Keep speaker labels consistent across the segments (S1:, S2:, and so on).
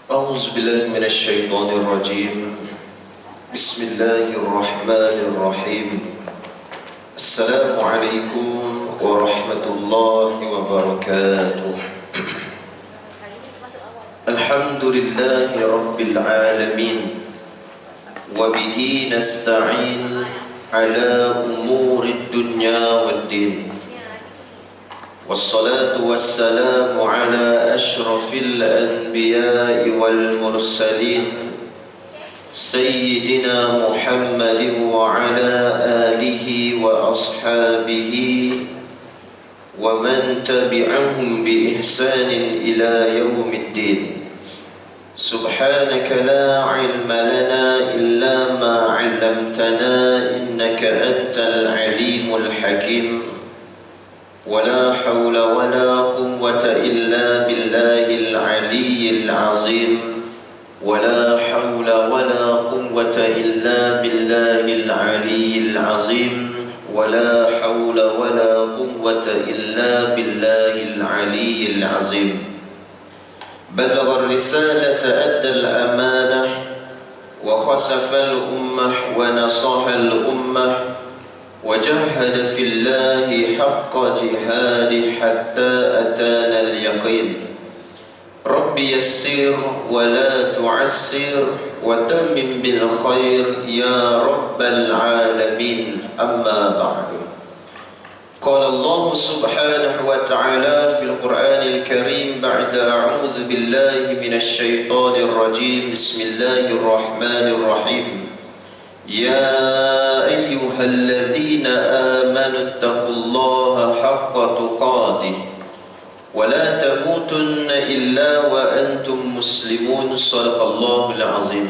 S1: أعوذ بالله من الشيطان الرجيم. بسم الله الرحمن الرحيم. السلام عليكم ورحمة الله وبركاته. الحمد لله رب العالمين، وبه نستعين على أمور الدنيا والدين، والصلاة والسلام على أشرف الأنبياء والمرسلين سيدنا محمد وعلى آله وأصحابه ومن تبعهم بإحسان إلى يوم الدين. سبحانك لا علم لنا إلا ما علمتنا إنك أنت العليم الحكيم. ولا حول ولا قوة إلا بالله العلي العظيم. ولا حول ولا قوة إلا بالله العلي العظيم. ولا حول ولا قوة إلا بالله العلي العظيم. بلغ الرسالة أدى الأمانة وخسف الأمة ونصح الأمة وجاهد في الله حق جهاده حتى أتانا اليقين. رب يسر ولا تعسر وتمم بالخير يا رب العالمين. أما بعد، قال الله سبحانه وتعالى في القرآن الكريم بعد أعوذ بالله من الشيطان الرجيم. بسم الله الرحمن الرحيم. يا أيها الذين آمنوا اتقوا الله حق تقاته ولا تموتن إلا وأنتم مسلمون. صدق الله العظيم.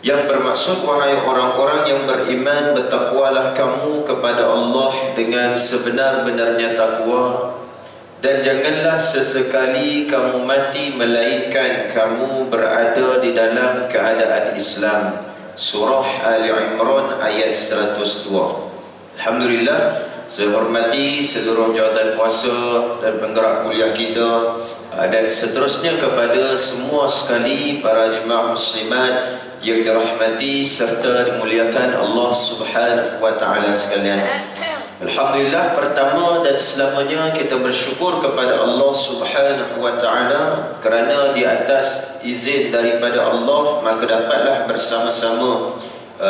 S1: Yang bermaksud, wahai orang-orang yang beriman, bertakwalah kamu kepada Allah dengan sebenar-benarnya takwa, dan janganlah sesekali kamu mati melainkan kamu berada di dalam keadaan Islam. Surah Ali Imran ayat 102. Alhamdulillah, saya hormati seluruh jawatan kuasa dan penggerak kuliah kita, dan seterusnya kepada semua sekali para jemaah muslimat yang dirahmati serta dimuliakan Allah Subhanahu wa taala sekalian. Alhamdulillah, pertama dan selamanya kita bersyukur kepada Allah Subhanahu wa taala kerana di atas izin daripada Allah maka dapatlah bersama-sama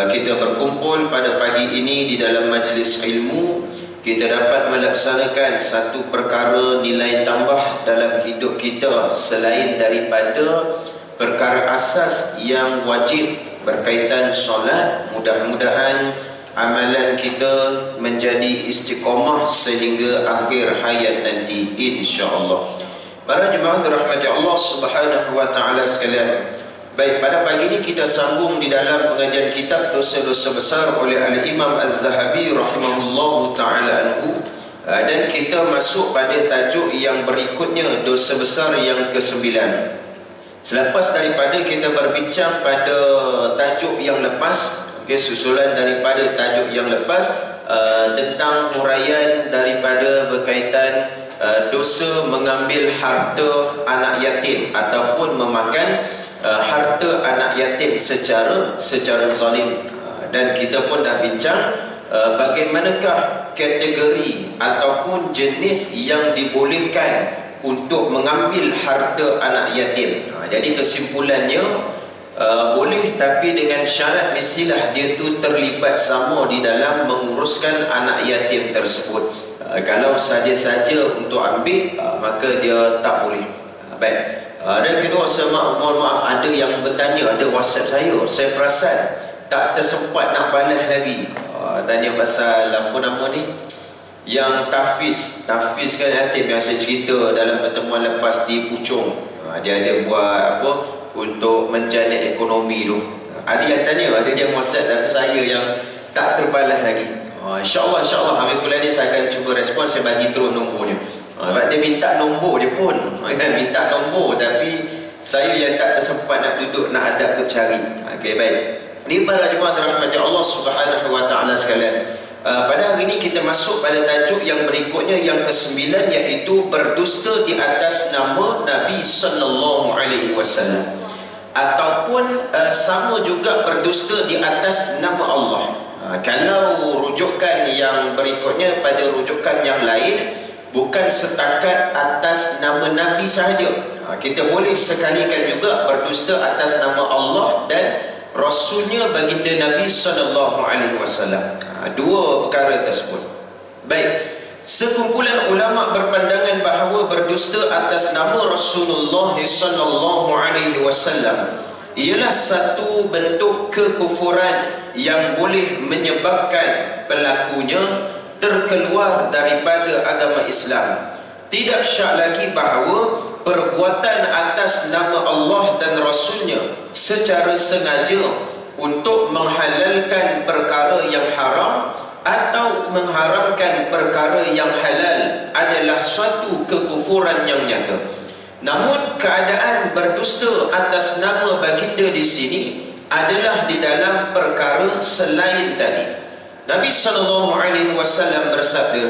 S1: kita berkumpul pada pagi ini di dalam majlis ilmu. Kita dapat melaksanakan satu perkara nilai tambah dalam hidup kita selain daripada perkara asas yang wajib berkaitan solat. Mudah-mudahan amalan kita menjadi istiqamah sehingga akhir hayat nanti, insya-Allah. Para jemaah dirahmati Allah Subhanahu wa taala sekalian. Baik, pada pagi ini kita sambung di dalam pengajian kitab Dosa-Dosa Besar oleh Al-Imam Az-Zahabi rahimahullahu taala anhu, dan kita masuk pada tajuk yang berikutnya, dosa besar yang ke-9. Selepas daripada kita berbincang pada tajuk yang lepas, susulan daripada tajuk yang lepas tentang huraian daripada berkaitan dosa mengambil harta anak yatim ataupun memakan harta anak yatim secara zalim, dan kita pun dah bincang bagaimanakah kategori ataupun jenis yang dibolehkan untuk mengambil harta anak yatim. Jadi kesimpulannya, boleh, tapi dengan syarat mestilah dia tu terlibat sama di dalam menguruskan anak yatim tersebut. Kalau saja-saja untuk ambil, maka dia tak boleh. Baik. Dan kedua, saya mohon maaf, ada yang bertanya, ada WhatsApp saya perasan tak tersempat nak balas lagi. Tanya pasal apa nama ni, yang tahfiz kan yatim yang saya cerita dalam pertemuan lepas di Puchong. Dia ada buat apa untuk menjana ekonomi tu. Ada yang tanya, ada yang WhatsApp, tapi saya yang tak terbalas lagi. InsyaAllah ambil bulan ni saya akan cuba respon, saya bagi terus nombornya. Dia minta nombor je pun, minta nombor, tapi saya yang tak tersempat nak duduk, nak adab untuk cari. Okey, baik. Ini para jemaah dirahmati Allah Subhanahu wa taala sekalian. Pada hari ini kita masuk pada tajuk yang berikutnya, yang ke-9, iaitu berdusta di atas nama Nabi sallallahu alaihi wasallam, ataupun sama juga berdusta di atas nama Allah. Kalau rujukan yang berikutnya pada rujukan yang lain, bukan setakat atas nama Nabi sahaja, kita boleh sekalikan juga berdusta atas nama Allah dan Rasulnya baginda Nabi sallallahu alaihi wasallam. Dua perkara tersebut. Baik, sekumpulan ulama berpandangan bahawa berdusta atas nama Rasulullah sallallahu alaihi wasallam ialah satu bentuk kekufuran yang boleh menyebabkan pelakunya terkeluar daripada agama Islam. Tidak syak lagi bahawa perbuatan atas nama Allah dan Rasulnya secara sengaja untuk menghalalkan perkara yang haram atau mengharamkan perkara yang halal adalah suatu kekufuran yang nyata. Namun keadaan berdusta atas nama baginda di sini adalah di dalam perkara selain tadi. Nabi sallallahu alaihi wasallam bersabda,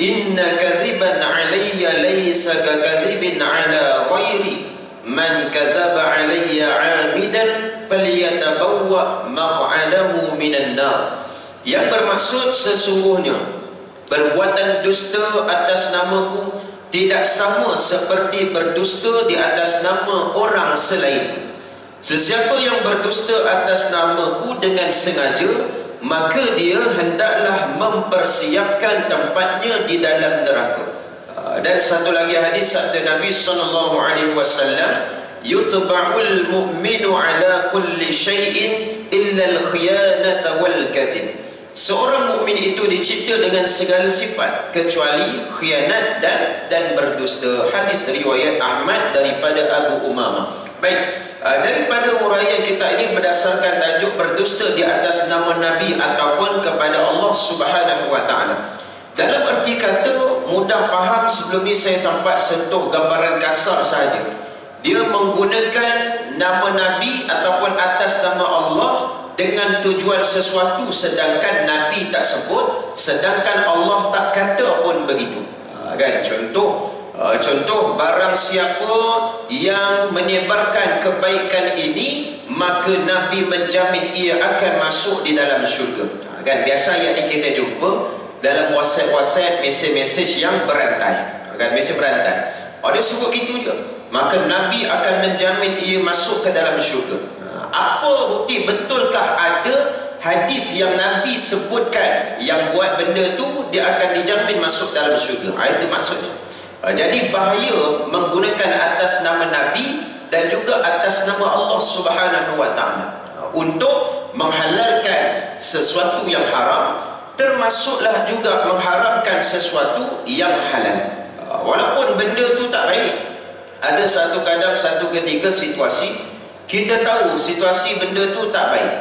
S1: "Inna kadhiban 'alayya laysa ka kadhibin 'ala ghairi, man kadzaba 'alayya 'amidan falyatabawwa maq'adahu minan nar." Yang bermaksud, sesungguhnya perbuatan dusta atas namaku tidak sama seperti berdusta di atas nama orang selainku. Sesiapa yang berdusta atas namaku dengan sengaja, maka dia hendaklah mempersiapkan tempatnya di dalam neraka. Dan satu lagi hadis sabda Nabi sallallahu alaihi wasallam, "Yutba'ul mu'minu ala kulli syai'in illa al-khiyanata wal kadhib." Seorang mukmin itu dicipta dengan segala sifat kecuali khianat dan berdusta. Hadis riwayat Ahmad daripada Abu Umamah. Baik, daripada huraian kita ini berdasarkan tajuk berdusta di atas nama Nabi ataupun kepada Allah Subhanahu wa taala. Dalam arti kata mudah faham, sebelum ini saya sempat sentuh gambaran kasar saja. Dia menggunakan nama Nabi ataupun atas nama Allah dengan tujuan sesuatu, sedangkan Nabi tak sebut, sedangkan Allah tak kata pun begitu. Kan contoh barang siapa yang menyebarkan kebaikan ini, maka Nabi menjamin ia akan masuk di dalam syurga. Kan biasa yang kita jumpa dalam WhatsApp mesej yang berantai, kan mesej berantai, dia sebut gitu je, maka Nabi akan menjamin ia masuk ke dalam syurga. Apa bukti? Betulkah ada hadis yang Nabi sebutkan yang buat benda tu dia akan dijamin masuk dalam syurga? Itu maksudnya. Jadi bahaya menggunakan atas nama Nabi dan juga atas nama Allah Subhanahu wa taala untuk menghalalkan sesuatu yang haram, termasuklah juga mengharamkan sesuatu yang halal. Walaupun benda tu tak baik, ada satu ketika situasi kita tahu situasi benda tu tak baik,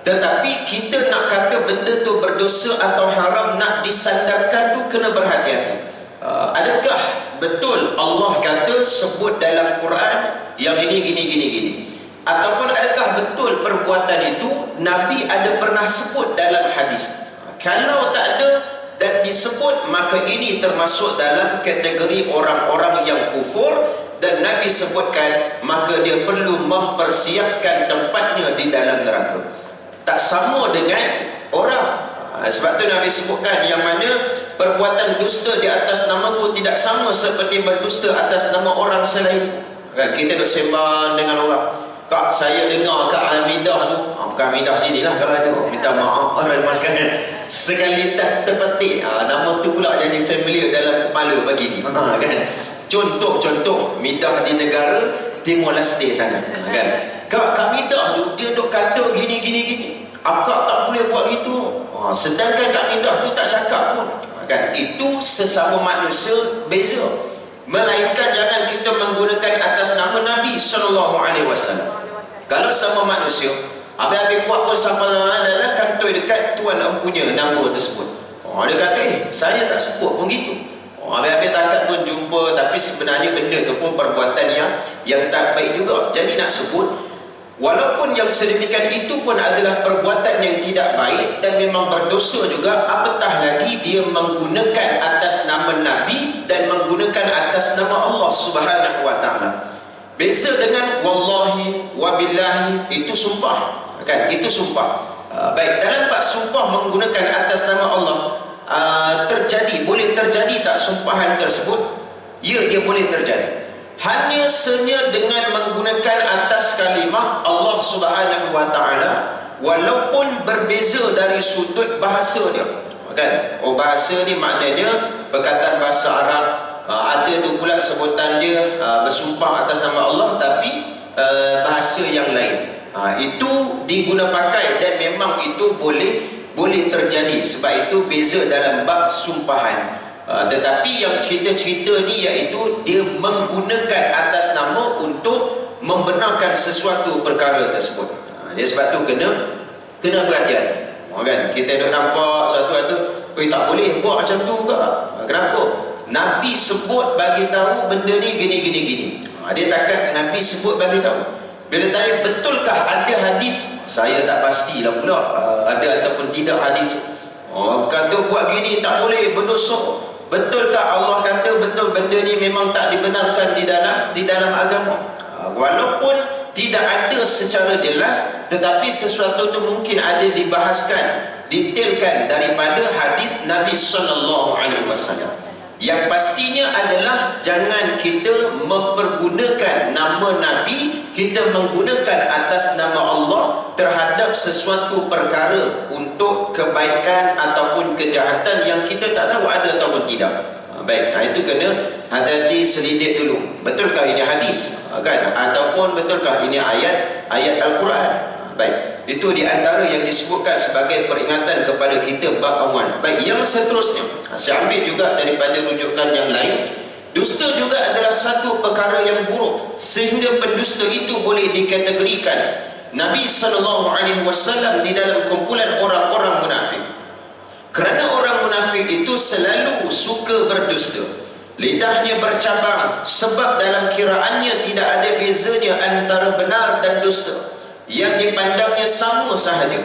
S1: tetapi kita nak kata benda tu berdosa atau haram, nak disandarkan tu kena berhati-hati. Adakah betul Allah kata sebut dalam Quran yang ini gini, ataupun adakah betul perbuatan itu Nabi ada pernah sebut dalam hadis? Kalau tak ada dan disebut, maka ini termasuk dalam kategori orang-orang yang kufur, dan Nabi sebutkan, maka dia perlu mempersiapkan tempatnya di dalam neraka. Tak sama dengan orang. Sebab tu Nabi sebutkan yang mana perbuatan dusta di atas namaku tidak sama seperti berdusta atas nama orang selain. Kan kita duk sembang dengan orang, "Kak, saya dengar Kak Hamidah tu." Bukan Hamidah sinilah kalau ada. Minta maaf orang sekalian. Sekali tas terpetik, nama tu pula jadi familiar dalam kepala pagi ni. Kan? Contoh Midah di negara Timor Leste sana. Kan? Kak Midah tu dia duk kata gini. Akak tak boleh buat gitu. Sedangkan Kak Midah tu tak cakap pun. Kan? Itu sesama manusia beza. Melainkan jangan kita menggunakan atas nama Nabi sallallahu alaihi wasallam. Kalau sama manusia, habis-habis buat pun sampai adalah kantoi dekat tuan empunya nama tersebut. Dia kata, saya tak sebut pun gitu. Habis-habis takat pun jumpa, tapi sebenarnya benda tu pun perbuatan yang tak baik juga. Jadi nak sebut, Walaupun yang sedemikian itu pun adalah perbuatan yang tidak baik dan memang berdosa juga, apatah lagi dia menggunakan atas nama Nabi dan menggunakan atas nama Allah Subhanahu wa taala. Beza dengan wallahi wabillahi, itu sumpah, kan? Itu sumpah. Baik, dalam bab sumpah menggunakan atas nama Allah, boleh terjadi tak sumpahan tersebut? Ya, dia boleh terjadi. Hanya saja dengan menggunakan atas kalimah Allah Subhanahu wa taala, walaupun berbeza dari sudut bahasa dia, kan? Bahasa ni maknanya perkataan bahasa Arab, ada tu pula sebutan dia bersumpah atas nama Allah, tapi bahasa yang lain, itu diguna pakai dan memang itu boleh terjadi. Sebab itu beza dalam bab sumpahan. Tetapi yang cerita-cerita ni iaitu dia menggunakan atas nama untuk membenarkan sesuatu perkara tersebut. Dia sebab tu kena berhati-hati. Kan? Kita dah nampak satu-satu, tak boleh buat macam tu ke? Kenapa? Nabi sebut bagi tahu benda ni gini. Dia takkan Nabi sebut bagi tahu. Bila tanya betulkah ada hadis, saya tak pastilah pula ada ataupun tidak hadis. Kata buat gini tak boleh, berdosa. Betulkah Allah kata betul benda ni memang tak dibenarkan di dalam agama? Walaupun tidak ada secara jelas, tetapi sesuatu itu mungkin ada dibahaskan, detailkan daripada hadis Nabi sallallahu alaihi wasallam. Yang pastinya adalah jangan kita mempergunakan nama Nabi, kita menggunakan atas nama Allah terhadap sesuatu perkara untuk kebaikan ataupun kejahatan yang kita tak tahu ada ataupun tidak. Baik, itu kena hati-hati, selidik dulu. Betulkah ini hadis? Kan? Ataupun betulkah ini ayat Al-Quran? Baik, itu di antara yang disebutkan sebagai peringatan kepada kita bab awal. Baik, yang seterusnya, saya ambil juga daripada rujukan yang lain. Dusta juga adalah satu perkara yang buruk, sehingga pendusta itu boleh dikategorikan Nabi SAW di dalam kumpulan orang-orang munafik. Kerana orang munafik itu selalu suka berdusta, lidahnya bercabang, sebab dalam kiraannya tidak ada bezanya antara benar dan dusta, yang dipandangnya sama sahaja.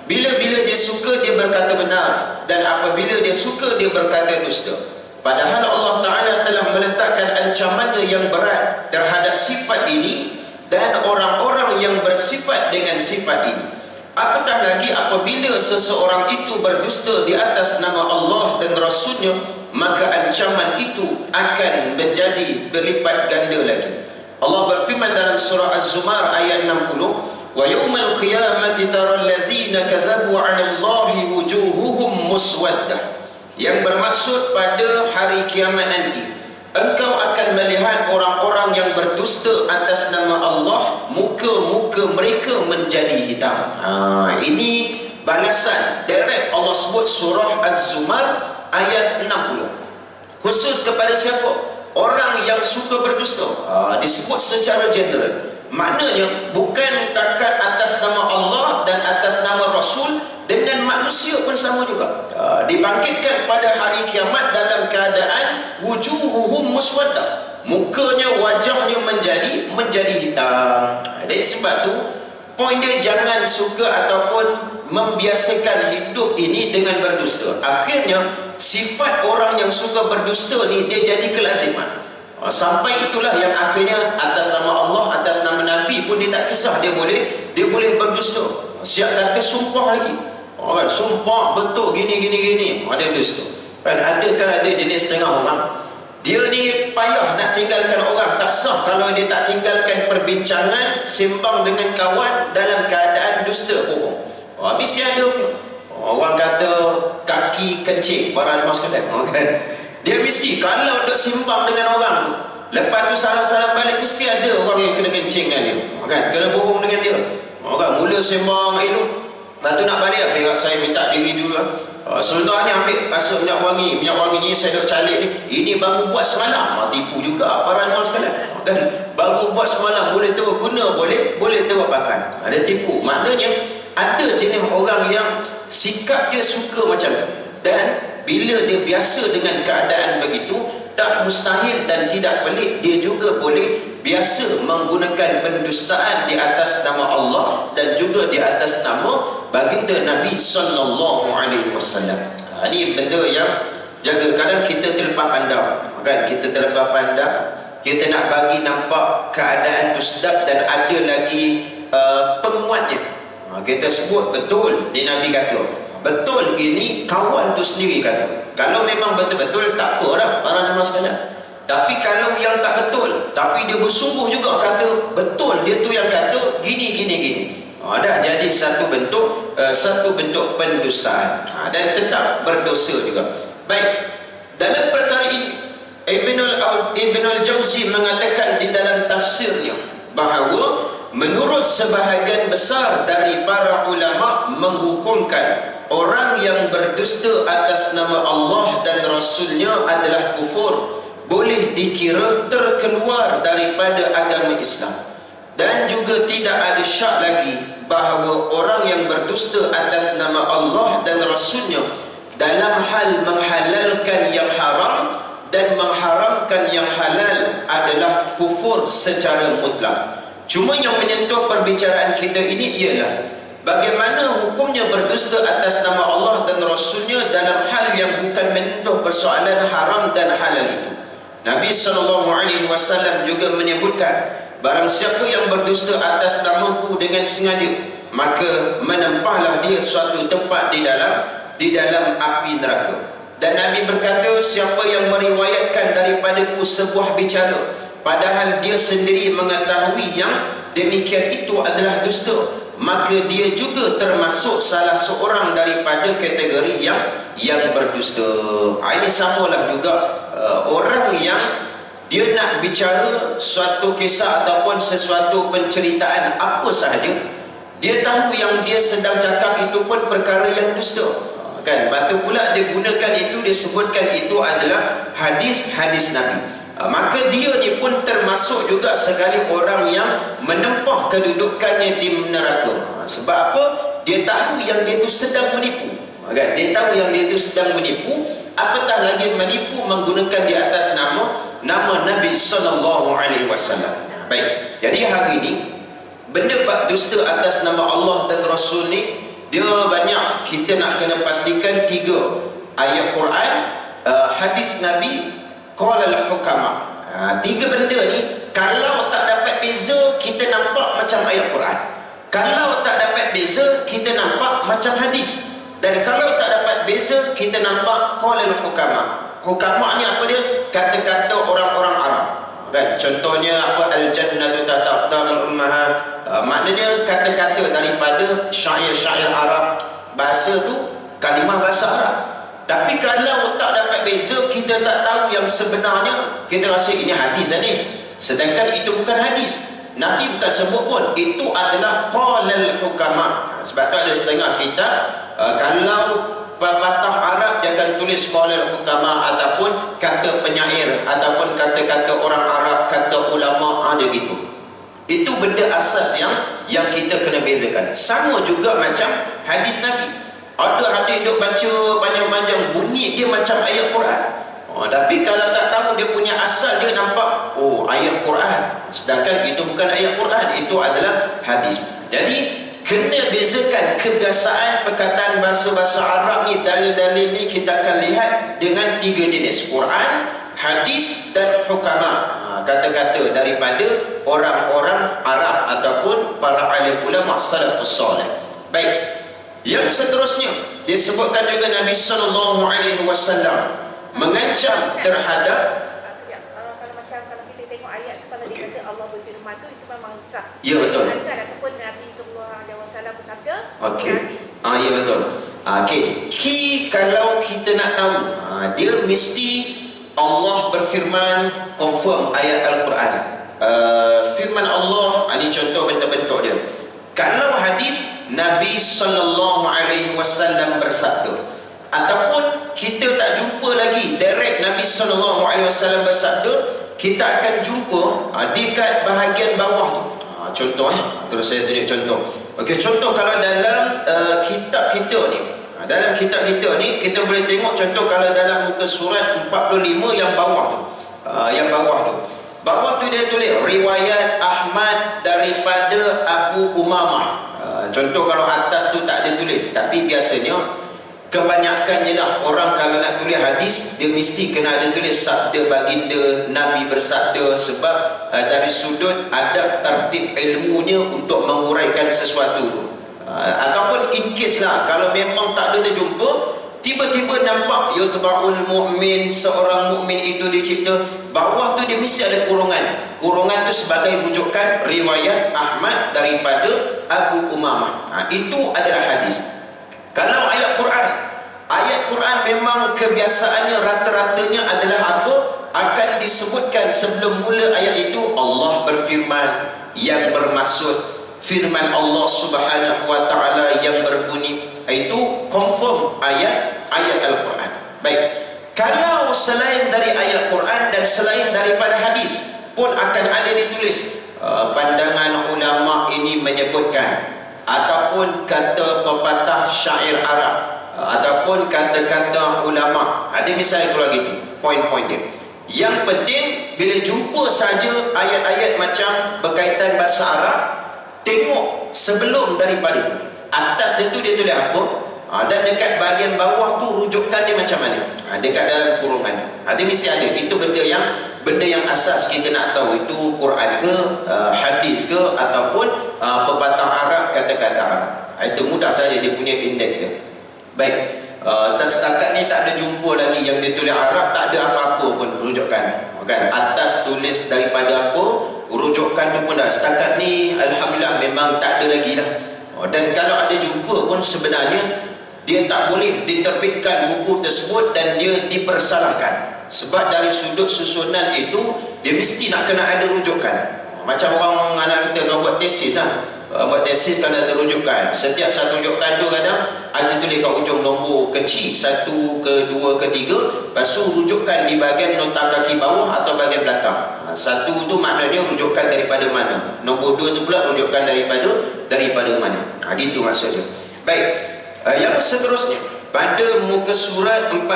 S1: Bila-bila dia suka dia berkata benar, dan apabila dia suka dia berkata dusta. Padahal Allah Ta'ala telah meletakkan ancamannya yang berat terhadap sifat ini dan orang-orang yang bersifat dengan sifat ini. Apatah lagi apabila seseorang itu berdusta di atas nama Allah dan Rasulnya, maka ancaman itu akan menjadi berlipat ganda lagi. Allah berfirman dalam surah Az-Zumar ayat 60, wa yawmal qiyamati taral ladzina kadzabu 'ala Allahi wujuhuhum muswaddah. Yang bermaksud pada hari kiamat nanti, engkau akan melihat orang-orang yang berdusta atas nama Allah, muka-muka mereka menjadi hitam. Ini balasan direct Allah sebut surah Az-Zumar ayat 60. Khusus kepada siapa? Orang yang suka berdusta. Disebut secara general. Maknanya bukan takat atas nama Allah dan atas nama Rasul, dengan manusia pun sama juga. Dibangkitkan pada hari kiamat dalam keadaan wujuhuhum muswaddah, mukanya, wajahnya menjadi hitam. Jadi sebab tu poin dia, jangan suka ataupun membiasakan hidup ini dengan berdusta. Akhirnya sifat orang yang suka berdusta ni dia jadi kelaziman. Sampai itulah yang akhirnya atas nama Allah, atas nama Nabi pun dia tak kisah, dia boleh berdusta. Siap kata sumpah lagi. Sumpah betul gini. Ada dusta. Kan ada jenis setengah orang, dia ni payah nak tinggalkan orang, tak sah kalau dia tak tinggalkan perbincangan sembang dengan kawan dalam keadaan dusta, bohong. Mesti ada orang kata kaki kencing, para ulama sekalian, kan? Dia mesti kalau duk sembang dengan orang tu, lepas tu salam-salam balik, mesti ada orang yang kena kencing dengan dia, kan? Kena bohong dengan dia. Orang mula sembang lepas tu nak balik, saya minta diri dulu. Sebentar ni ambil rasa minyak wangi ni saya duk calik ni, ini baru buat semalam. Tipu juga para ulama sekalian, kan? Baru buat semalam, boleh terus guna, boleh terus pakai. Ada tipu. Maknanya ada jenis orang yang sikap dia suka macam tu, dan bila dia biasa dengan keadaan begitu, tak mustahil dan tidak pelik dia juga boleh biasa menggunakan pendustaan di atas nama Allah dan juga di atas nama baginda Nabi sallallahu alaihi wasallam. Ini benda yang jaga. Kadang kita terlepas pandang, kan? Kita terlepas pandang, kita nak bagi nampak keadaan tu sedap dan ada lagi penguatnya. Kita sebut betul ni Nabi kata, betul ini kawan tu sendiri kata. Kalau memang betul-betul tak apa dah para jemaah sekalian. Tapi kalau yang tak betul, tapi dia bersungguh juga kata betul, dia tu yang kata gini. Dah jadi satu bentuk pendustaan, dan tetap berdosa juga. Baik, dalam perkara ini Ibn al-Jauzi mengatakan di dalam tafsirnya bahawa menurut sebahagian besar dari para ulama menghukumkan orang yang berdusta atas nama Allah dan Rasulnya adalah kufur, boleh dikira terkeluar daripada agama Islam. Dan juga tidak ada syak lagi bahawa orang yang berdusta atas nama Allah dan Rasulnya dalam hal menghalalkan yang haram dan mengharamkan yang halal adalah kufur secara mutlak. Cuma yang menyentuh perbicaraan kita ini ialah bagaimana hukumnya berdusta atas nama Allah dan Rasulnya dalam hal yang bukan menyentuh persoalan haram dan halal itu. Nabi SAW juga menyebutkan, barang siapa yang berdusta atas namaku dengan sengaja, maka menempahlah dia suatu tempat di dalam api neraka. Dan Nabi berkata, siapa yang meriwayatkan daripadaku sebuah bicara padahal dia sendiri mengetahui yang demikian itu adalah dusta, maka dia juga termasuk salah seorang daripada kategori yang berdusta. Ini samalah juga orang yang dia nak bicara suatu kisah ataupun sesuatu penceritaan apa sahaja, dia tahu yang dia sedang cakap itu pun perkara yang dusta, kan? Lepas tu pula dia gunakan itu, dia sebutkan itu adalah hadis Nabi. Maka dia ni pun termasuk juga sekali orang yang menempah kedudukannya di neraka. Sebab apa? Dia tahu yang dia tu sedang menipu, kan? Dia tahu yang dia tu sedang menipu, apatah lagi menipu menggunakan di atas nama Nabi sallallahu alaihi wasallam. Baik, jadi hari ini benda bab dusta atas nama Allah dan Rasul ni dia banyak. Kita nak kena pastikan 3 ayat Quran, hadis Nabi, qala al-hukama. 3 benda ni kalau tak dapat beza, kita nampak macam ayat Quran. Kalau tak dapat beza, kita nampak macam hadis. Dan kalau tak dapat beza, kita nampak qala al-hukama. Hukama ni apa dia? Kata-kata orang-orang Arab, kan? Contohnya apa? Al-jannatu tataqdamul ummahat. Maknanya kata-kata daripada syair-syair Arab. Bahasa tu kalimah bahasa Arab. Tapi kalau tak dapat beza, kita tak tahu yang sebenarnya, kita rasa ini hadis ni, sedangkan itu bukan hadis. Nabi bukan sebut pun, itu adalah qalal hukama. Sebab tu ada setengah kitab, kalau patah Arab dia akan tulis qalal hukama, ataupun kata penyair, ataupun kata-kata orang Arab, kata ulama, ada gitu. Itu benda asas yang kita kena bezakan. Sama juga macam hadis Nabi. Ada hadis duk baca panjang-panjang, bunyi dia macam ayat Quran. Tapi kalau tak tahu dia punya asal, dia nampak ayat Quran, sedangkan itu bukan ayat Quran, itu adalah hadis. Jadi kena bezakan kebiasaan perkataan bahasa-bahasa Arab ni. Dalil-dalil ni kita akan lihat dengan 3 jenis: Quran, hadis dan hukama. Kata-kata daripada orang-orang Arab ataupun para alim ulama salafus salih. Baik, yang seterusnya disebutkan juga Nabi SAW mengancam terhadap
S2: kalau kita tengok ayat tu, kalau dia kata Allah berfirman tu, itu memang sah.
S1: Ya, betul.
S2: Ataupun Nabi SAW bersabda.
S1: Okey. Ya, betul. Kalau kita nak tahu, dia mesti Allah berfirman confirm ayat Al-Quran. Firman Allah, ini contoh bentuk-bentuk dia. Kalau hadis, Nabi SAW bersabda, ataupun kita tak jumpa lagi direct Nabi SAW bersabda, kita akan jumpa dekat bahagian bawah tu. Contoh, terus saya tunjuk contoh. Okey, contoh kalau dalam kitab kita ni, dalam kitab kita ni kita boleh tengok contoh kalau dalam muka surat 45 yang bawah tu, yang bawah tu Bawah tu dia tulis riwayat Ahmad daripada Abu Umamah. Contoh kalau atas tu tak ada tulis, tapi biasanya kebanyakannya lah orang kalau nak tulis hadis dia mesti kena ada tulis sabda baginda Nabi bersabda, sebab dari sudut adab tertib ilmunya untuk menguraikan sesuatu tu. Ataupun in case lah kalau memang tak ada terjumpa, tiba-tiba nampak yutba'ul mu'min, seorang mukmin itu dicipta, bawah tu dia mesti ada kurungan. Kurungan tu sebagai rujukan riwayat Ahmad daripada Abu Umamah. Itu adalah hadis. Kalau ayat Quran memang kebiasaannya rata-ratanya adalah apa? Akan disebutkan sebelum mula ayat itu Allah berfirman yang bermaksud firman Allah Subhanahu wa taala yang berbunyi. Itu confirm ayat Al-Quran. Baik. Kalau selain dari ayat Quran dan selain daripada hadis pun akan ada ditulis pandangan ulama ini menyebutkan, ataupun kata pepatah syair Arab, ataupun kata-kata ulama. Ada misalnya keluar gitu, poin-poin dia. Yang penting bila jumpa saja ayat-ayat macam berkaitan bahasa Arab, tengok sebelum daripada itu. Atas dia tu dia tulis apa, dan dekat bahagian bawah tu rujukan dia macam mana, dekat dalam kurungan. Dia mesti ada. Itu benda yang asas kita nak tahu, itu Quran ke, hadis ke, ataupun pepatah Arab, kata-kata Arab. Itu mudah saja dia punya indeks dia. Baik. Setakat ni tak ada jumpa lagi yang dia tulis Arab, tak ada apa-apa pun rujukan. Kan? Atas tulis daripada apa, rujukan tu pun dah. Setakat ni alhamdulillah memang tak ada lagi dah. Dan kalau ada jumpa pun sebenarnya dia tak boleh diterbitkan buku tersebut dan dia dipersalahkan. Sebab dari sudut susunan itu dia mesti nak kena ada rujukan. Macam orang anak kita buat tesis lah. Buat tesis kan ada rujukan. Setiap satu rujukan tu kadang ada tulis kat ujung nombor kecil 1, ke 2, ke 3. Lepas tu rujukan di bahagian nota kaki bawah atau bahagian belakang. 1 tu maknanya rujukan daripada mana. Nombor 2 tu pula rujukan daripada mana. Gitu maksudnya. Baik. Yang seterusnya pada muka surat 46.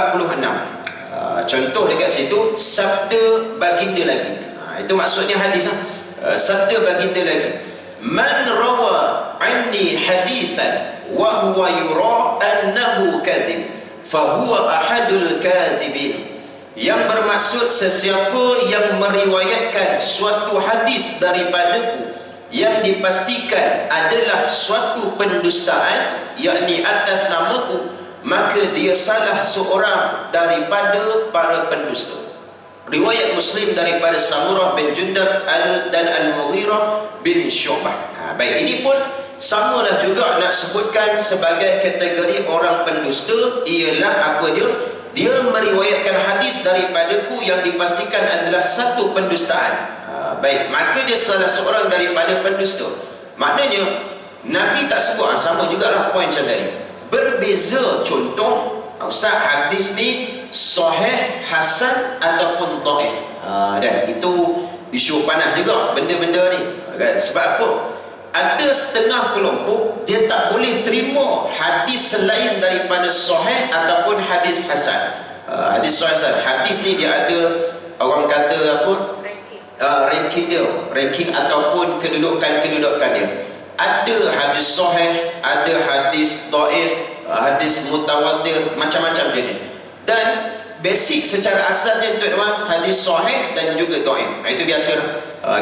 S1: Contoh dekat situ sabda baginda lagi. Itu maksudnya hadis. Sabda baginda lagi. Man rawa anni hadisan wa huwa yura annahu kadhib fa huwa ahadul kadhibin. Yang bermaksud sesiapa yang meriwayatkan suatu hadis daripadaku yang dipastikan adalah suatu pendustaan, yakni atas namaku, maka dia salah seorang daripada para pendusta. Riwayat Muslim daripada Samurah bin Jundab dan Al-Mughirah bin Syu'bah. Baik, ini pun samalah juga nak sebutkan sebagai kategori orang pendusta. Ialah apa dia? Dia meriwayatkan hadis daripadaku yang dipastikan adalah satu pendustaan. Baik, maka dia salah seorang daripada pendusta. Maknanya Nabi tak sebut. Sama jugalah poin macam tadi. Berbeza contoh, Ustaz, hadis ni sahih, hasan ataupun dhaif. Dan itu isu panas juga benda-benda ni. Sebab apa? Ada setengah kelompok dia tak boleh terima hadis selain daripada sahih ataupun hadis hasan. Hadis sahih hasan. Hadis ni dia ada, orang kata apa? Ranking dia, ranking ataupun kedudukan dia. Ada hadis sahih, ada hadis dhaif, hadis mutawatir, macam-macam jenis. Dan basic secara asasnya tuan-tuan, hadis sahih dan juga dhaif. Itu biasa.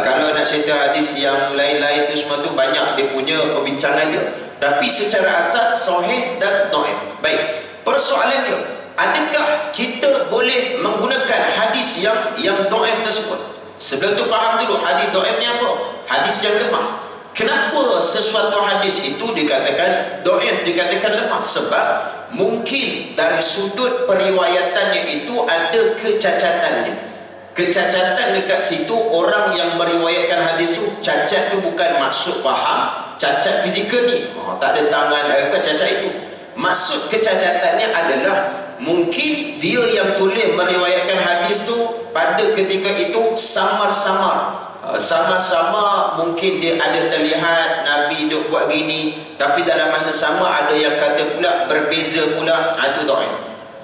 S1: Kalau nak cerita hadis yang lain-lain tu semua tu banyak dia punya perbincangan dia. Tapi secara asas sahih dan dhaif. Baik. Persoalan dia, adakah kita boleh menggunakan hadis yang dhaif tersebut? Sebelum tu faham dulu hadis dhaif ni apa? Hadis yang lemah. Kenapa sesuatu hadis itu dikatakan dhaif, dikatakan lemah? Sebab mungkin dari sudut periwayatannya itu ada kecacatannya. Kecacatan dekat situ, orang yang meriwayatkan hadis tu cacat tu bukan maksud faham cacat fizikal ni. Tak ada tangan, bukan cacat itu. Maksud kecacatannya adalah mungkin dia yang tulis meriwayatkan hadis tu pada ketika itu samar-samar. Sama-sama mungkin dia ada terlihat Nabi duk buat gini, tapi dalam masa sama ada yang kata pula berbeza pula. Itu dhaif.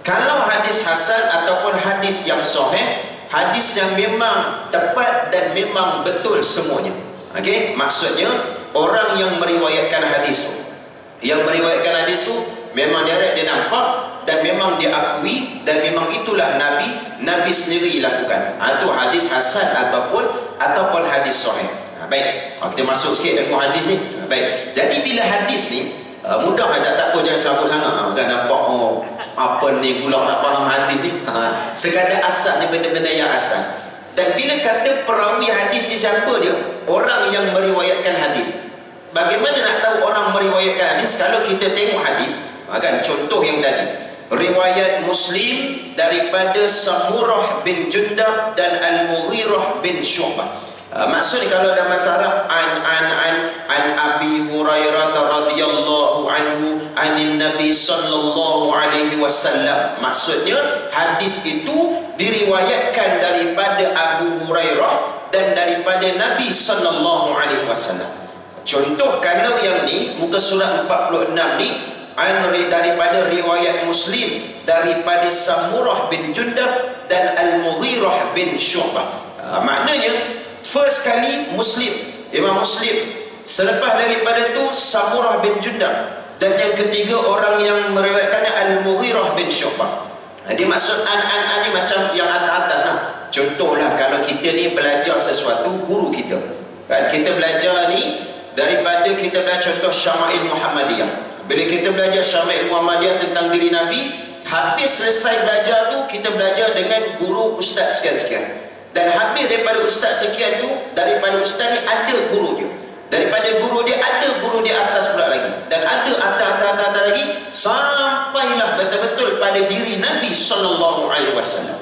S1: Kalau hadis hasan ataupun hadis yang sahih, hadis yang memang tepat dan memang betul semuanya. Okey, maksudnya orang yang meriwayatkan hadis tu, memang dia nampak dan memang dia akui dan memang itulah Nabi sendiri lakukan. Itu hadis hasan ataupun hadis sahih. Baik, kita masuk sikit ilmu hadis ni. Baik, jadi bila hadis ni mudah tak apa, jangan sabut sangat. Kan nampak apa ni pula nak faham hadis ni. Sekadar asas ni, benda-benda yang asas. Dan bila kata perawi hadis ni siapa dia? Orang yang meriwayatkan hadis. Bagaimana nak tahu orang meriwayatkan hadis? Kalau kita tengok hadis, kan contoh yang tadi, riwayat Muslim daripada Samurah bin Jundab dan Al-Mughirah bin Syu'bah. Maksudnya kalau dalam bahasa Arab, an Abi Hurairah radhiyallahu anhu anin Nabi sallallahu alaihi wasallam. Maksudnya hadis itu diriwayatkan daripada Abu Hurairah dan daripada Nabi sallallahu alaihi wasallam. Contoh kalau yang ni muka surat 46 ni, daripada riwayat Muslim daripada Samurah bin Jundab dan Al-Mughirah bin Syu'bah. Maknanya first kali Imam Muslim, selepas daripada tu Samurah bin Jundab, dan yang ketiga orang yang meriwayatkannya Al-Mughirah bin Syu'bah. Dia maksud an ni macam yang atas lah. Contohlah kalau kita ni belajar sesuatu, guru kita kan, kita belajar ni daripada kita belajar contoh Syama'il Muhammadiyah. Bila kita belajar Syama'il Muhammadiyah tentang diri Nabi, habis selesai belajar tu kita belajar dengan guru ustaz sekian-sekian, dan habis daripada ustaz sekian tu, daripada ustaz ni ada guru dia, daripada guru dia ada guru dia atas pula lagi, dan ada atas lagi, sampailah betul-betul pada diri Nabi sallallahu alaihi wasallam.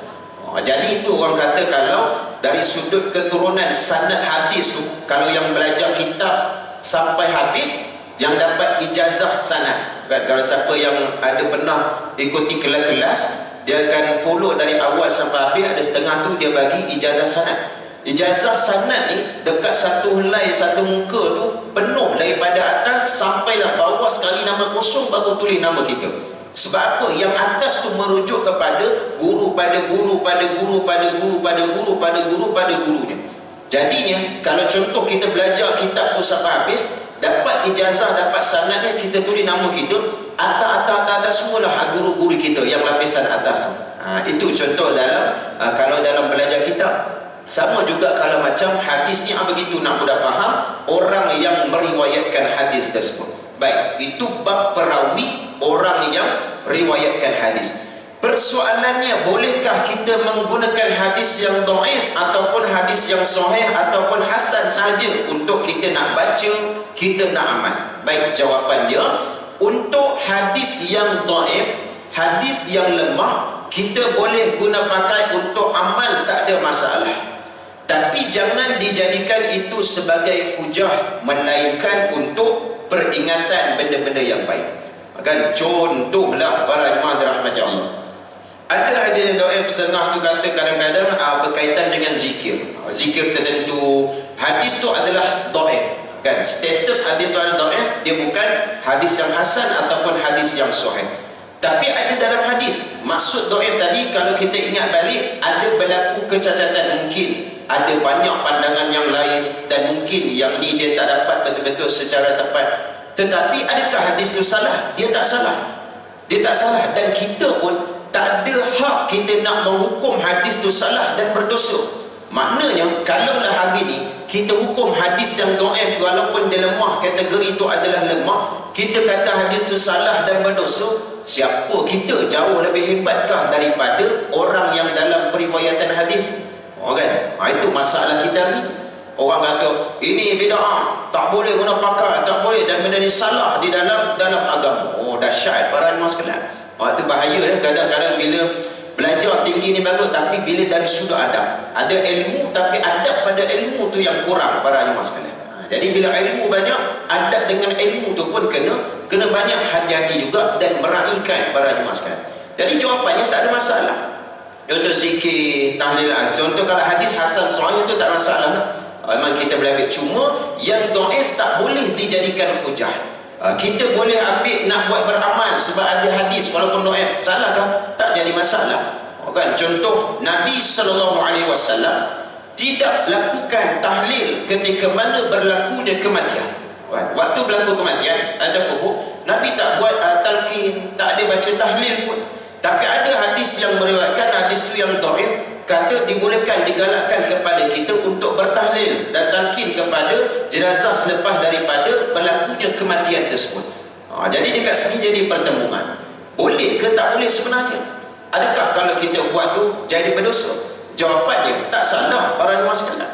S1: Jadi itu orang kata kalau dari sudut keturunan sanad hadis tu, kalau yang belajar kitab sampai habis, yang dapat ijazah sanad kan, kalau siapa yang ada pernah ikuti kelas-kelas, dia akan follow dari awal sampai habis, ada setengah tu dia bagi ijazah sanad. Ijazah sanad ni dekat satu helai, satu muka tu penuh daripada atas sampailah bawah sekali nama kosong, baru tulis nama kita. Sebab apa? Yang atas tu merujuk kepada guru pada guru pada guru pada guru pada guru pada guru pada gurunya. Jadinya kalau contoh kita belajar kitab tu sampai habis, dapat ijazah, dapat sanadnya, kita tulis nama kita, atas semualah guru-guru kita yang lapisan atas tu. Itu contoh dalam kalau dalam belajar kitab. Sama juga kalau macam hadis ni begitu, nak mudah faham orang yang meriwayatkan hadis tersebut. Baik, itu bab perawi, orang yang riwayatkan hadis. Persoalannya, bolehkah kita menggunakan hadis yang dhaif ataupun hadis yang sahih ataupun hasan saja untuk kita nak baca, kita nak amal? Baik, jawapan dia, untuk hadis yang dhaif, hadis yang lemah, kita boleh guna pakai untuk amal, tak ada masalah. Tapi jangan dijadikan itu sebagai hujah, melainkan untuk peringatan benda-benda yang baik. Kan contohlah para jemaah dirahmati Allah, ada hadis yang dhaif setengah tu kata kadang-kadang berkaitan dengan zikir tertentu. Hadis tu adalah dhaif kan, status hadis tu adalah dhaif, dia bukan hadis yang hasan ataupun hadis yang sahih. Tapi ada dalam hadis, maksud dhaif tadi kalau kita ingat balik, ada berlaku kecacatan, mungkin ada banyak pandangan yang lain, dan mungkin yang ni dia tak dapat betul-betul secara tepat. Tetapi adakah hadis itu salah? Dia tak salah. Dia tak salah, dan kita pun tak ada hak kita nak menghukum hadis itu salah dan berdosa. Maknanya kalaulah hari ni kita hukum hadis yang dhaif walaupun dia lemah, kategori itu adalah lemah, kita kata hadis itu salah dan berdosa, siapa kita jauh lebih hebatkah daripada orang yang dalam periwayatan hadis? Kan? Itu masalah kita hari ni. Orang kata ini bid'ah, tak boleh guna pakai, tak boleh, dan benda ni salah di dalam agama. Dahsyat para jemaah sekalian. Itu bahaya ya. Kadang-kadang bila belajar tinggi ni bagus, tapi bila dari sudut adab, ada ilmu tapi adab pada ilmu tu yang kurang para jemaah sekalian. Jadi bila ilmu banyak, adab dengan ilmu tu pun kena banyak hati-hati juga dan meraihkan para jemaah sekalian. Jadi jawapannya tak ada masalah. Contoh zikir, tahlilan. Contoh kalau hadis hasan sahih itu tak masalah. Memang kita boleh ambil, cuma yang dhaif tak boleh dijadikan hujah. Kita boleh ambil nak buat beramal sebab ada hadis walaupun dhaif, salahkah? Tak jadi masalah. Kan contoh Nabi SAW tidak lakukan tahlil ketika mana berlakunya kematian. Waktu berlaku kematian ada kubur, Nabi tak buat talqin, tak ada baca tahlil pun. Tapi ada hadis yang meriwayatkan, hadis itu yang dhaif, kata dibolehkan, digalakkan kepada kita untuk bertahlil dan talqin kepada jenazah selepas daripada berlakunya kematian tersebut. Jadi dekat sini jadi pertemuan. Boleh ke tak boleh sebenarnya? Adakah kalau kita buat tu jadi berdosa? Jawapannya tak salah para ulama sekalian.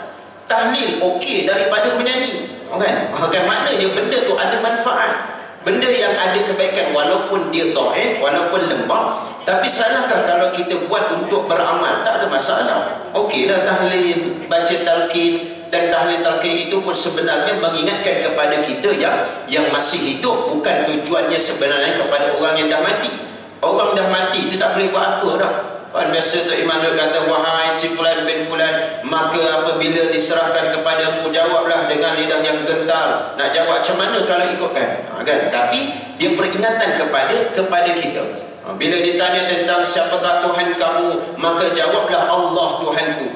S1: Tahlil okey daripada menyanyi. Kan maknanya benda tu ada manfaat. Benda yang ada kebaikan walaupun dia dhaif, walaupun lemah, tapi salahkah kalau kita buat untuk beramal? Tak ada masalah. Okeylah tahlil, baca talqin, dan tahlil talqin itu pun sebenarnya mengingatkan kepada kita yang masih hidup, bukan tujuannya sebenarnya kepada orang yang dah mati. Orang dah mati itu tak boleh buat apa dah. Biasa Tok Imam kata, wahai si fulan bin fulan, maka apabila diserahkan kepadamu, jawablah dengan lidah yang gentar. Nak jawab macam mana kalau ikutkan? Kan? Tapi dia peringatan kepada kita. Bila ditanya tentang siapakah Tuhan kamu, maka jawablah Allah Tuhanku.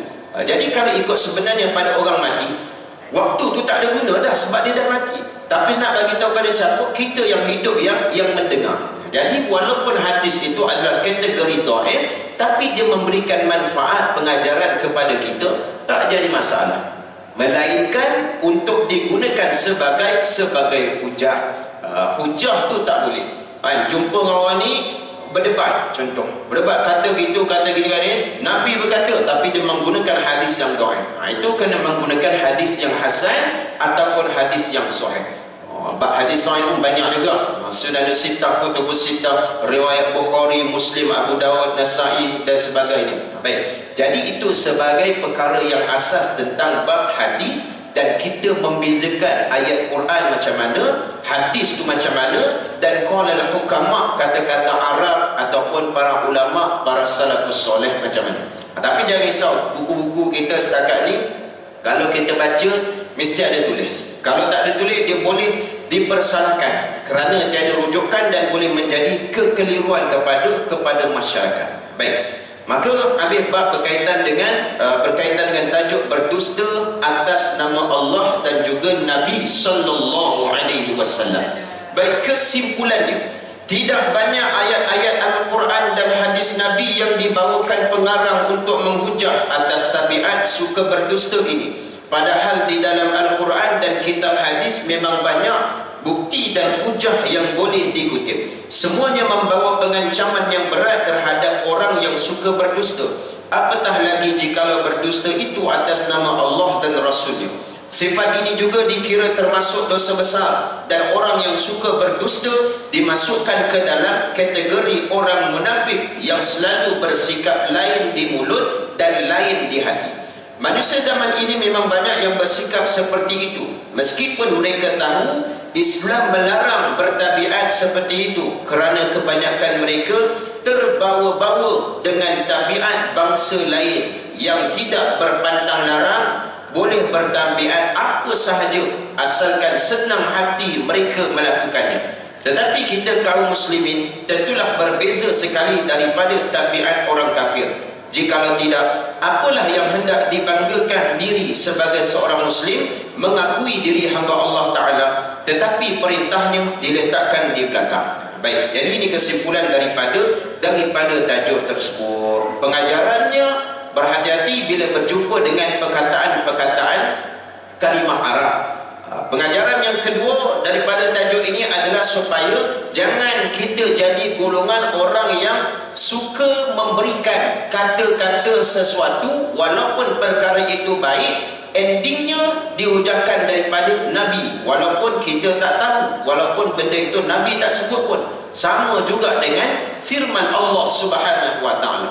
S1: Jadi kalau ikut sebenarnya pada orang mati, waktu tu tak ada guna dah sebab dia dah mati. Tapi nak bagi tahu pada siapa? Kita yang hidup yang mendengar. Jadi walaupun hadis itu adalah kategori dhaif, tapi dia memberikan manfaat pengajaran kepada kita, tak jadi masalah. Melainkan untuk digunakan sebagai hujah. Hujah tu tak boleh. Jumpa orang ni berdebat, contoh berdebat, kata gitu, kata gini, Nabi berkata, tapi dia menggunakan hadis yang dhaif. Itu kena menggunakan hadis yang hasan ataupun hadis yang sahih. Hadis sahih pun banyak juga. Sunan Sittah, Kutubus Sittah, riwayat Bukhari, Muslim, Abu Dawud, Nasai dan sebagainya. Baik. Jadi itu sebagai perkara yang asas tentang bab hadis, dan kita membezakan ayat Quran macam mana, hadis tu macam mana, dan qala al-hukama, kata-kata Arab ataupun para ulama, para salafus soleh macam mana. Tapi jangan risau, buku-buku kita setakat ni kalau kita baca mesti ada tulis. Kalau tak ada tulis, dia boleh dipersalahkan kerana tiada rujukan dan boleh menjadi kekeliruan kepada masyarakat. Baik. Maka habis bab berkaitan dengan tajuk berdusta atas nama Allah dan juga Nabi sallallahu alaihi wasallam. Baik, kesimpulannya, tidak banyak ayat-ayat Al-Quran dan hadis Nabi yang dibawakan pengarang untuk menghujah atas tabiat suka berdusta ini. Padahal di dalam Al-Quran dan kitab hadis memang banyak bukti dan hujah yang boleh dikutip. Semuanya membawa pengancaman yang berat terhadap orang yang suka berdusta. Apatah lagi jikalau berdusta itu atas nama Allah dan Rasulnya. Sifat ini juga dikira termasuk dosa besar, dan orang yang suka berdusta dimasukkan ke dalam kategori orang munafik yang selalu bersikap lain di mulut dan lain di hati. Manusia zaman ini memang banyak yang bersikap seperti itu, meskipun mereka tahu Islam melarang bertabiat seperti itu, kerana kebanyakan mereka terbawa-bawa dengan tabiat bangsa lain yang tidak berpantang larang, boleh bertabiat apa sahaja asalkan senang hati mereka melakukannya. Tetapi kita kaum muslimin tentulah berbeza sekali daripada tabiat orang kafir. Jikalau tidak, apalah yang hendak dibanggakan diri sebagai seorang muslim, mengakui diri hamba Allah Ta'ala, tetapi perintahnya diletakkan di belakang. Baik, jadi ini kesimpulan daripada tajuk tersebut. Pengajarannya, berhati-hati bila berjumpa dengan perkataan-perkataan kalimah Arab. Pengajaran yang kedua daripada tajuk ini adalah supaya jangan kita jadi golongan orang yang suka memberikan kata-kata sesuatu walaupun perkara itu baik, endingnya dihujahkan daripada Nabi walaupun kita tak tahu, walaupun benda itu Nabi tak sebut pun. Sama juga dengan firman Allah Subhanahu wa Ta'ala.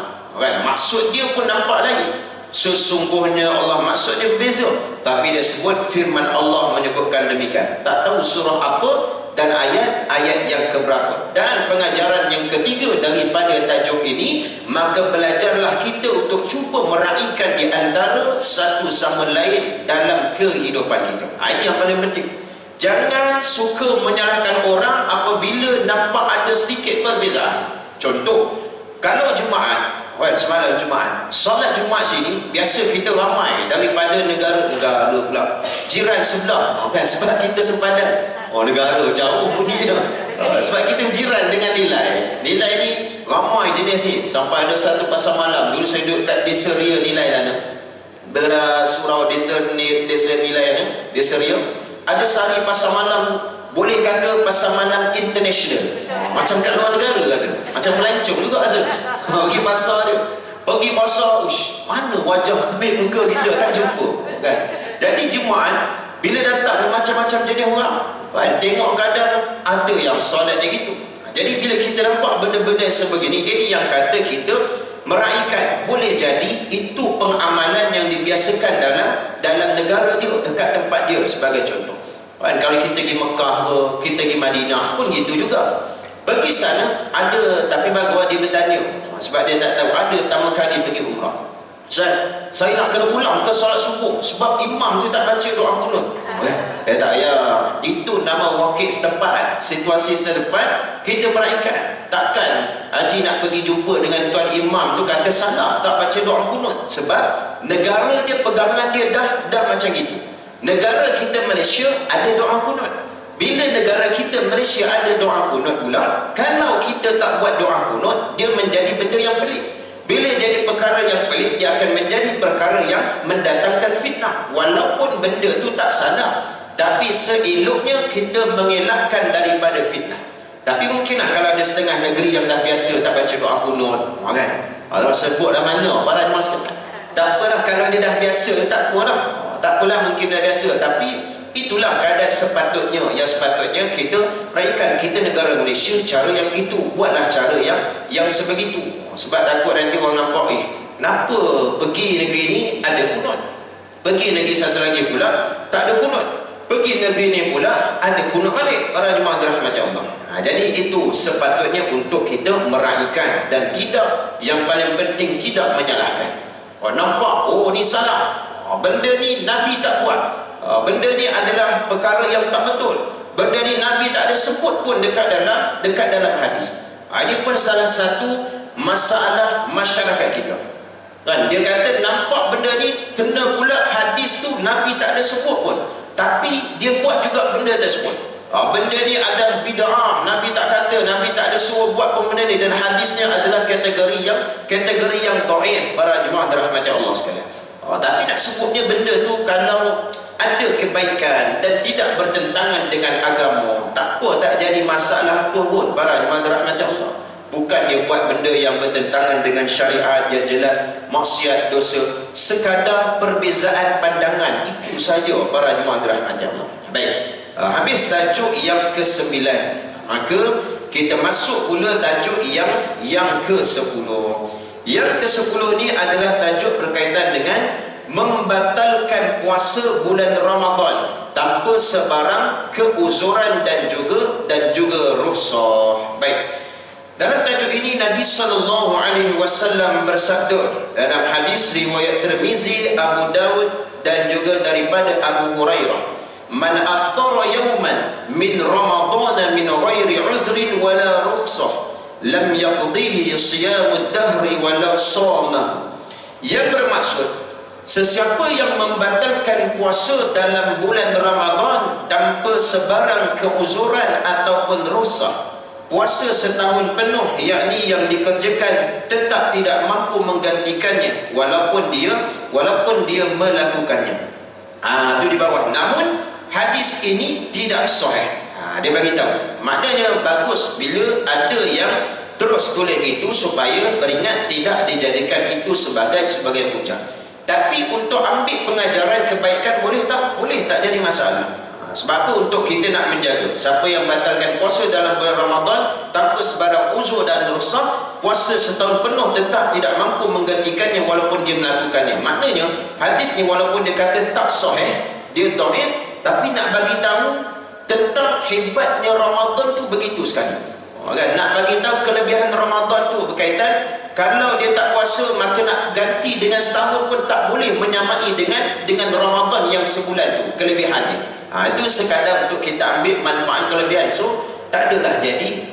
S1: Maksud dia pun nampak lain. Sesungguhnya Allah, maksudnya berbeza, tapi dia sebut firman Allah menyebutkan demikian. Tak tahu surah apa dan ayat yang keberapa. Dan pengajaran yang ketiga daripada tajuk ini, maka belajarlah kita untuk cuba meraihkan di antara satu sama lain dalam kehidupan kita. Ini yang paling penting. Jangan suka menyalahkan orang apabila nampak ada sedikit perbezaan. Contoh, kalau Jumaat, semalam Jumaat. Solat Jumaat sini biasa kita ramai daripada negara pula, jiran sebelah, kan, sebab kita sepadan. Negara jauh bunyi dia. Sebab kita jiran dengan Nilai ni ramai jenis ni. Sampai ada satu pasar malam, dulu saya duduk kat Desa Ria Nilai sana, belah surau Desa Nilai ni, Desa Ria. Ada sehari pasar malam, boleh kata pasar malam international. Macam kat luar negara rasa. Macam melancong juga rasa. Pergi pasar dia. Pergi pasar, mana wajah kebik muka kita tak jumpa. Kan? Jadi Jumaat bila datang macam-macam jenis orang. Kan? Tengok kadang ada yang solatnya gitu. Jadi bila kita nampak benda-benda sebegini, ini yang kata kita meraihkan. Boleh jadi itu pengamalan yang dibiasakan dalam negara dia, dekat tempat dia, sebagai contoh. Kan, kalau kita pergi Mekah ke, kita pergi Madinah pun gitu juga. Pergi sana ada, tapi baru dia bertanya, sebab dia tak tahu, ada pertama kali pergi umrah. Saya nak kena ulang ke solat subuh sebab imam tu tak baca doa kunut. Tak ya, itu nama wakil setempat, situasi setempat kita meraihkan. Takkan haji nak pergi jumpa dengan tuan imam tu kata salah tak baca doa kunut, sebab negara dia, pegangan dia dah macam gitu. Negara kita Malaysia ada doa kunut. Bila negara kita Malaysia ada doa kunut pula, kalau kita tak buat doa kunut, dia menjadi benda yang pelik. Bila jadi perkara yang pelik, dia akan menjadi perkara yang mendatangkan fitnah. Walaupun benda tu tak salah, tapi seeloknya kita mengelakkan daripada fitnah. Tapi mungkinlah kalau ada setengah negeri yang dah biasa tak baca doa kunut, kan? Kalau sebut dah mana para jemaah sekalian. Tak apalah kalau dia dah biasa, tak apalah. Tak apalah, mungkin dah biasa, tapi itulah keadaan sepatutnya. Yang sepatutnya kita raihkan. Kita negara Malaysia cara yang begitu, buatlah cara yang sebegitu. Sebab takut nanti orang nampak, kenapa pergi negeri ni ada kunut, pergi negeri satu lagi pula tak ada kunut, pergi negeri ni pula ada kunut balik. Para jemaah dirahmati Allah. Jadi itu sepatutnya untuk kita meraihkan, dan tidak, yang paling penting tidak menyalahkan. Nampak, ni salah, benda ni Nabi tak buat, benda ni adalah perkara yang tak betul, benda ni Nabi tak ada sebut pun dekat dalam hadis. Ini pun salah satu masalah masyarakat kita. Kan, dia kata nampak benda ni kena pula hadis tu Nabi tak ada sebut pun, tapi dia buat juga benda tersebut. Benda ni adalah bid'ah, Nabi tak kata, Nabi tak ada suruh buat pun benda ni, dan hadisnya adalah kategori yang dhaif. Para jemaah dirahmati Allah sekalian. Tapi nak sebutnya benda tu kalau ada kebaikan dan tidak bertentangan dengan agama, tak apa, tak jadi masalah apa pun. Para jemaah dirahmati Allah. Bukan dia buat benda yang bertentangan dengan syariat yang jelas maksiat, dosa. Sekadar perbezaan pandangan, itu saja para jemaah dirahmati Allah. Baik, habis tajuk yang ke-9, maka kita masuk pula tajuk yang ke-10. Yang ke-10 ni adalah tajuk berkaitan dengan membatalkan puasa bulan Ramadan tanpa sebarang keuzuran dan juga rukhsah. Baik, dalam tajuk ini Nabi SAW bersabda dalam hadis riwayat Tirmizi, Abu Daud dan juga daripada Abu Hurairah, man aftara yawman min Ramadan min ghairi uzrin wala rukhsah lam yaqdihi siyamud dahri walau shama. Yang bermaksud, sesiapa yang membatalkan puasa dalam bulan Ramadan tanpa sebarang keuzuran ataupun rukhsah, puasa setahun penuh, yakni yang dikerjakan, tetap tidak mampu menggantikannya walaupun dia melakukannya. Itu di bawah. Namun hadis ini tidak sahih. Dia bagi tahu, maknanya bagus bila ada yang terus tulis itu supaya beringat, tidak dijadikan itu sebagai hujah. Tapi untuk ambil pengajaran kebaikan boleh tak? Boleh, tak jadi masalah. Sebab apa? Untuk kita nak menjaga siapa yang batalkan puasa dalam bulan Ramadan tanpa sebarang uzur dan rukhsah, puasa setahun penuh tetap tidak mampu menggantikannya walaupun dia melakukannya. Maknanya hadis ni walaupun dia kata tak sahih, dia dhaif, tapi nak bagi tahu tentang hebatnya Ramadan tu begitu sekali. Kan? Nak bagi tahu kelebihan Ramadan tu berkaitan, kalau dia tak puasa maka nak ganti dengan setahun pun tak boleh menyamai dengan Ramadan yang sebulan tu, kelebihannya. Itu sekadar untuk kita ambil manfaat kelebihan. So tak adalah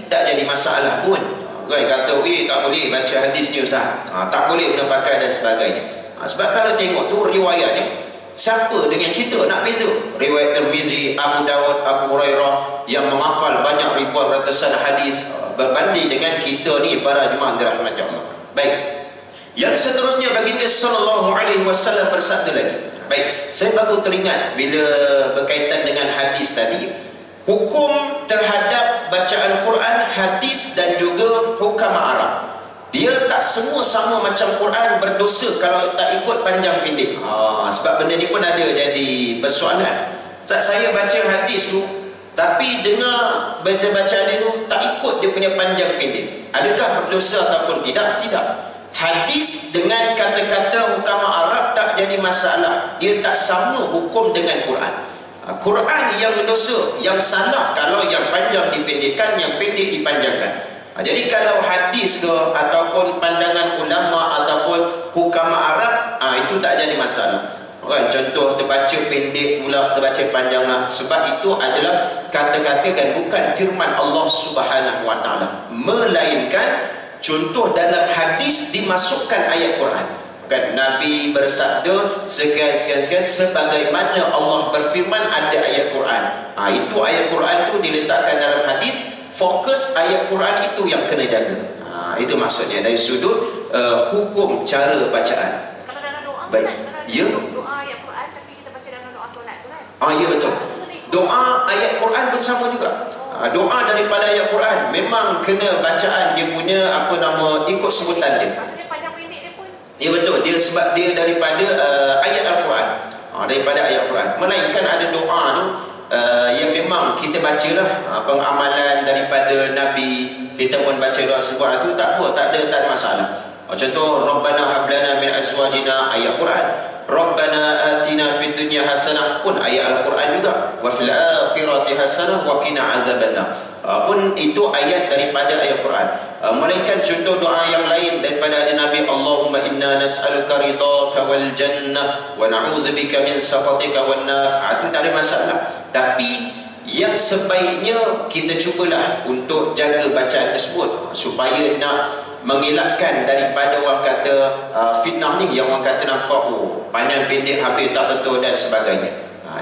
S1: tak jadi masalah pun. Kan kata, tak boleh baca hadis ni Ustaz. Tak boleh guna pakai dan sebagainya. Sebab kalau tengok tu riwayat ni, siapa dengan kita nak beza? Riwayat Tirmizi, Abu Dawud, Abu Hurairah yang menghafal banyak ribuan ratusan hadis berbanding dengan kita ni para jemaah dirahmati Allah. Baik. Yang seterusnya baginda sallallahu alaihi wasallam bersabda lagi. Baik, saya baru teringat bila berkaitan dengan hadis tadi, hukum terhadap bacaan Quran, hadis dan juga hukama Arab. Dia tak semua sama macam Quran, berdosa kalau tak ikut panjang pendek. Sebab benda ni pun ada jadi persoalan. Saya baca hadis tu, tapi dengar bacaan dia tu tak ikut dia punya panjang pendek. Adakah berdosa ataupun tidak? Tidak. Hadis dengan kata-kata hukama Arab tak jadi masalah. Dia tak sama hukum dengan Quran. Quran yang berdosa, yang salah kalau yang panjang dipendekkan, yang pendek dipanjangkan. Jadi kalau hadis ke ataupun pandangan ulama ataupun hukama Arab, itu tak jadi masalah. Kan contoh terbaca pendek pula, terbaca panjang lah. Sebab itu adalah kata-kata dan bukan firman Allah Subhanahu wa taala, melainkan contoh dalam hadis dimasukkan ayat Quran. Kan Nabi bersabda sekian sebagaimana Allah berfirman ada ayat Quran. Itu ayat Quran tu diletakkan dalam hadis, fokus ayat Quran itu yang kena jaga. Itu maksudnya dari sudut hukum cara bacaan.
S2: Kalau dalam doa,
S1: baik. Ya.
S2: Doa ayat Quran tapi kita baca dalam doa solat tu kan?
S1: Ya betul. Doa ayat Quran pun sama juga. Doa daripada ayat Quran memang kena bacaan dia punya ikut sebutan dia.
S2: Maksudnya panjang pendek dia pun.
S1: Ya betul, dia sebab dia daripada ayat Al-Quran. Daripada ayat Quran. Melainkan ada doa tu yang memang kita bacalah, pengamalan daripada Nabi, kita pun baca doa sebuah tu tak ada masalah. Contoh Rabbana hablana min azwajina, ayat Quran. Rabbana atina fid dunya hasanah pun ayat Al-Quran juga. Wa fil akhirati hasanah wa qina azabannar pun itu ayat daripada ayat Quran. Melainkan contoh doa yang lain daripada Nabi, Allahumma inna nas'aluka ridhaka wal jannah wa na'udzubika min sakhatika wan nar. Itu tak ada masalah. Tapi yang sebaiknya kita cubalah untuk jaga bacaan tersebut supaya nak mengelakkan daripada orang kata fitnah ni, yang orang kata nampak panjang pendek habis tak betul dan sebagainya.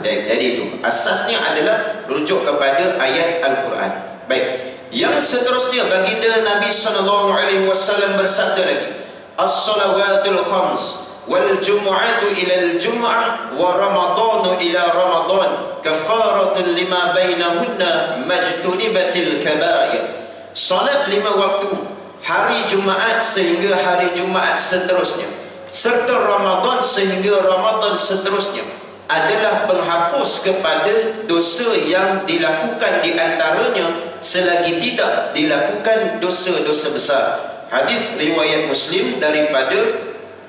S1: Jadi itu asasnya adalah rujuk kepada ayat Al-Quran. Baik. Yang seterusnya baginda Nabi SAW bersabda lagi, as-salawatul khams wal jumu'atu ila al-jumu'ah wa ramadhanu ila ramadan kafaratun lima bainahunna majtunibatil kaba'ir. Salat 5 waktu hari Jumaat sehingga hari Jumaat seterusnya, serta Ramadan sehingga Ramadan seterusnya adalah penghapus kepada dosa yang dilakukan di antaranya selagi tidak dilakukan dosa-dosa besar. Hadis riwayat Muslim daripada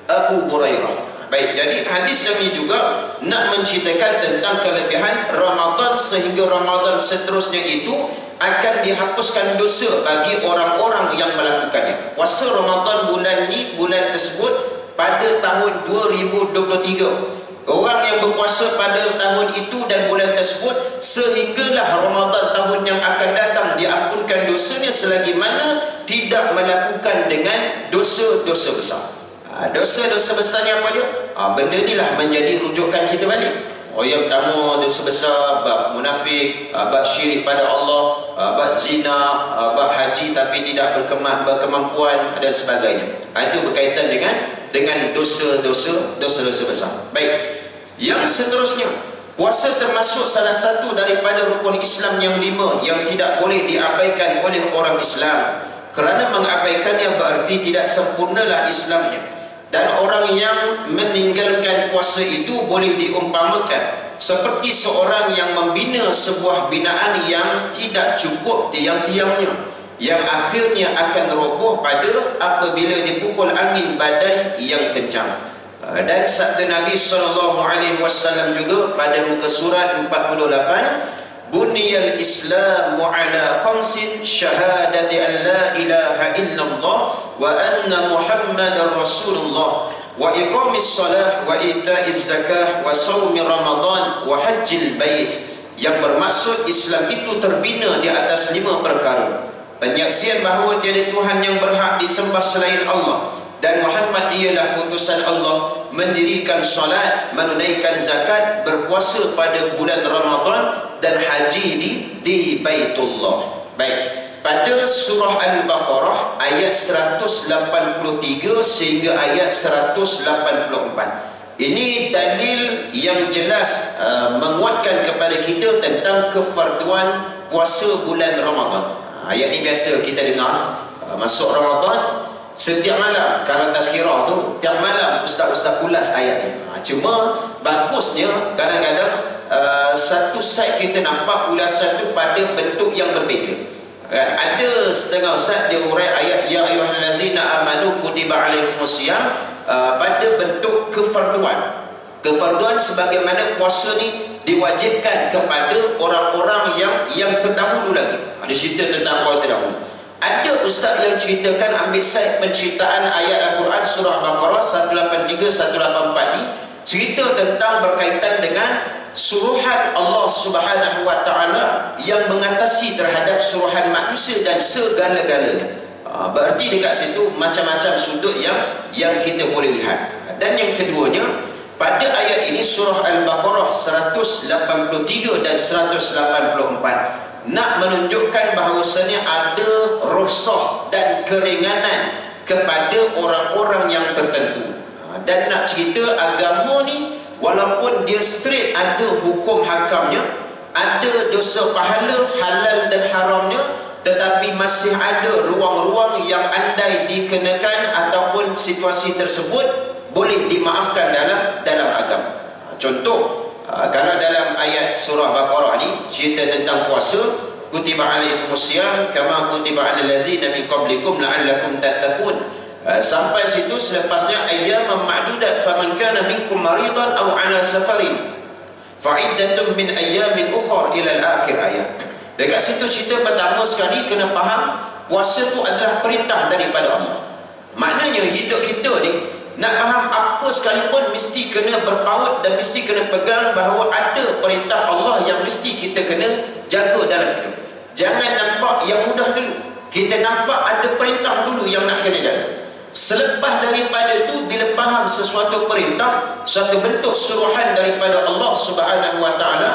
S1: Abu Hurairah. Baik, jadi hadis yang ini juga nak menceritakan tentang kelebihan Ramadan sehingga Ramadan seterusnya itu akan dihapuskan dosa bagi orang-orang yang melakukannya. Puasa Ramadan bulan tersebut pada tahun 2023. Orang yang berpuasa pada tahun itu dan bulan tersebut sehinggalah Ramadan tahun yang akan datang diampunkan dosanya selagi mana tidak melakukan dengan dosa-dosa besar. Dosa-dosa besarnya apa dia? Benda inilah menjadi rujukan kita balik. Yang pertama dosa besar, bab munafik, bab syirik pada Allah, bab zina, bab haji tapi tidak berkemampuan dan sebagainya. Itu berkaitan dengan dosa-dosa besar. Baik. Yang seterusnya, puasa termasuk salah satu daripada rukun Islam yang 5 yang tidak boleh diabaikan oleh orang Islam. Kerana mengabaikannya berarti tidak sempurnalah Islamnya. Dan orang yang meninggalkan puasa itu boleh diumpamakan seperti seorang yang membina sebuah binaan yang tidak cukup tiang-tiangnya, yang akhirnya akan roboh pada apabila dipukul angin badai yang kencang. Dan sabda Nabi SAW juga pada muka surat 48, Buniyal Islamu ala khamsin syahadati an la ilaha illallah wa anna Muhammadar Rasulullah wa iqamis salah wa ita'iz zakah wa sawmi Ramadan wa hajjil bait. Yang bermaksud Islam itu terbina di atas 5 perkara. penyaksian bahawa tiada Tuhan yang berhak disembah selain Allah dan Muhammad ialah utusan Allah, mendirikan salat, menunaikan zakat, berpuasa pada bulan Ramadan dan haji di Baitullah. Baik, pada surah Al-Baqarah ayat 183 sehingga ayat 184. Ini dalil yang jelas menguatkan kepada kita tentang kefarduan puasa bulan Ramadan. Ayat ini biasa kita dengar masuk Ramadan setiap malam. Kalau tazkirah tu tiap malam ustaz-ustaz ulas ayat ni. Cuma bagusnya kadang-kadang satu side kita nampak ulasan tu pada bentuk yang berbeza. Ada setengah ustaz dia urai ayat ya ayyuhallazina amanu kutiba alaikumusiyam pada bentuk kefarduan. Kefarduan sebagaimana puasa ni diwajibkan kepada orang-orang yang terdahulu lagi. Ada cerita tentang orang terdahulu. Ada ustaz yang ceritakan, ambil side penceritaan ayat Al-Quran surah Baqarah 183 184 ni, cerita tentang berkaitan dengan suruhan Allah Subhanahu wa taala yang mengatasi terhadap suruhan manusia dan segala-galanya. Berarti dekat situ macam-macam sudut yang kita boleh lihat. Dan yang keduanya, pada ayat ini surah Al-Baqarah 183 dan 184 nak menunjukkan bahawasanya ada rukhsah dan keringanan kepada orang-orang yang tertentu. Dan nak cerita agama ni walaupun dia straight ada hukum hakamnya, ada dosa pahala halal dan haramnya, tetapi masih ada ruang-ruang yang andai dikenakan ataupun situasi tersebut boleh dimaafkan dalam agama. Contoh, kalau dalam ayat surah Baqarah ni cerita tentang puasa, kutiba alaikumusiyam kama kutiba alal ladzina min qablikum la'allakum tattaqun. Sampai situ, selepasnya ayyaman ma'dudat faman kana minkum maridan aw ala safarin fa'iddatun min ayyamin ukhra ila al-akhir ayat. Dekat situ cerita pertama sekali kena faham puasa tu adalah perintah daripada Allah. Maknanya hidup kita ni nak faham apa sekalipun mesti kena berpaut dan mesti kena pegang bahawa ada perintah Allah yang mesti kita kena jaga dalam hidup. Jangan nampak yang mudah dulu. Kita nampak ada perintah dulu yang nak kena jaga. Selepas daripada tu, bila faham sesuatu perintah, suatu bentuk suruhan daripada Allah Subhanahu wa taala,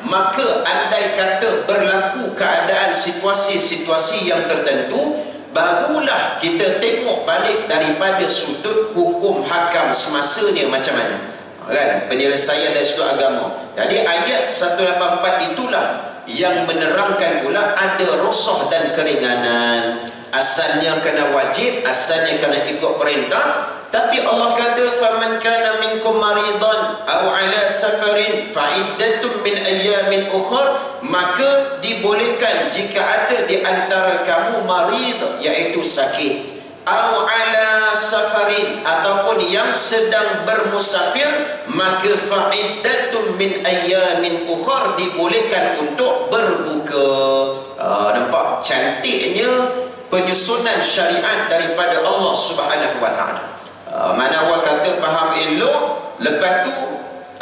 S1: maka andai kata berlaku keadaan situasi-situasi yang tertentu, barulah kita tengok balik daripada sudut hukum hakam semasa ni macam mana, kan, penyelesaian dari sudut agama. Jadi ayat 184 itulah yang menerangkan pula ada rukhsah dan keringanan. Asalnya kena wajib, asalnya kena ikut perintah, tapi Allah kata faman kana minkum maridan aw ala safarin fa'iddatun min ayyamin ukhra, maka dibolehkan jika ada di antara kamu marid iaitu sakit, aw ala safarin ataupun yang sedang bermusafir, maka fa'iddatun min ayyamin ukhra, dibolehkan untuk berbuka. Nampak cantiknya penyusunan syariat daripada Allah Subhanahu wa taala. Mana awak kata faham elok, lepas tu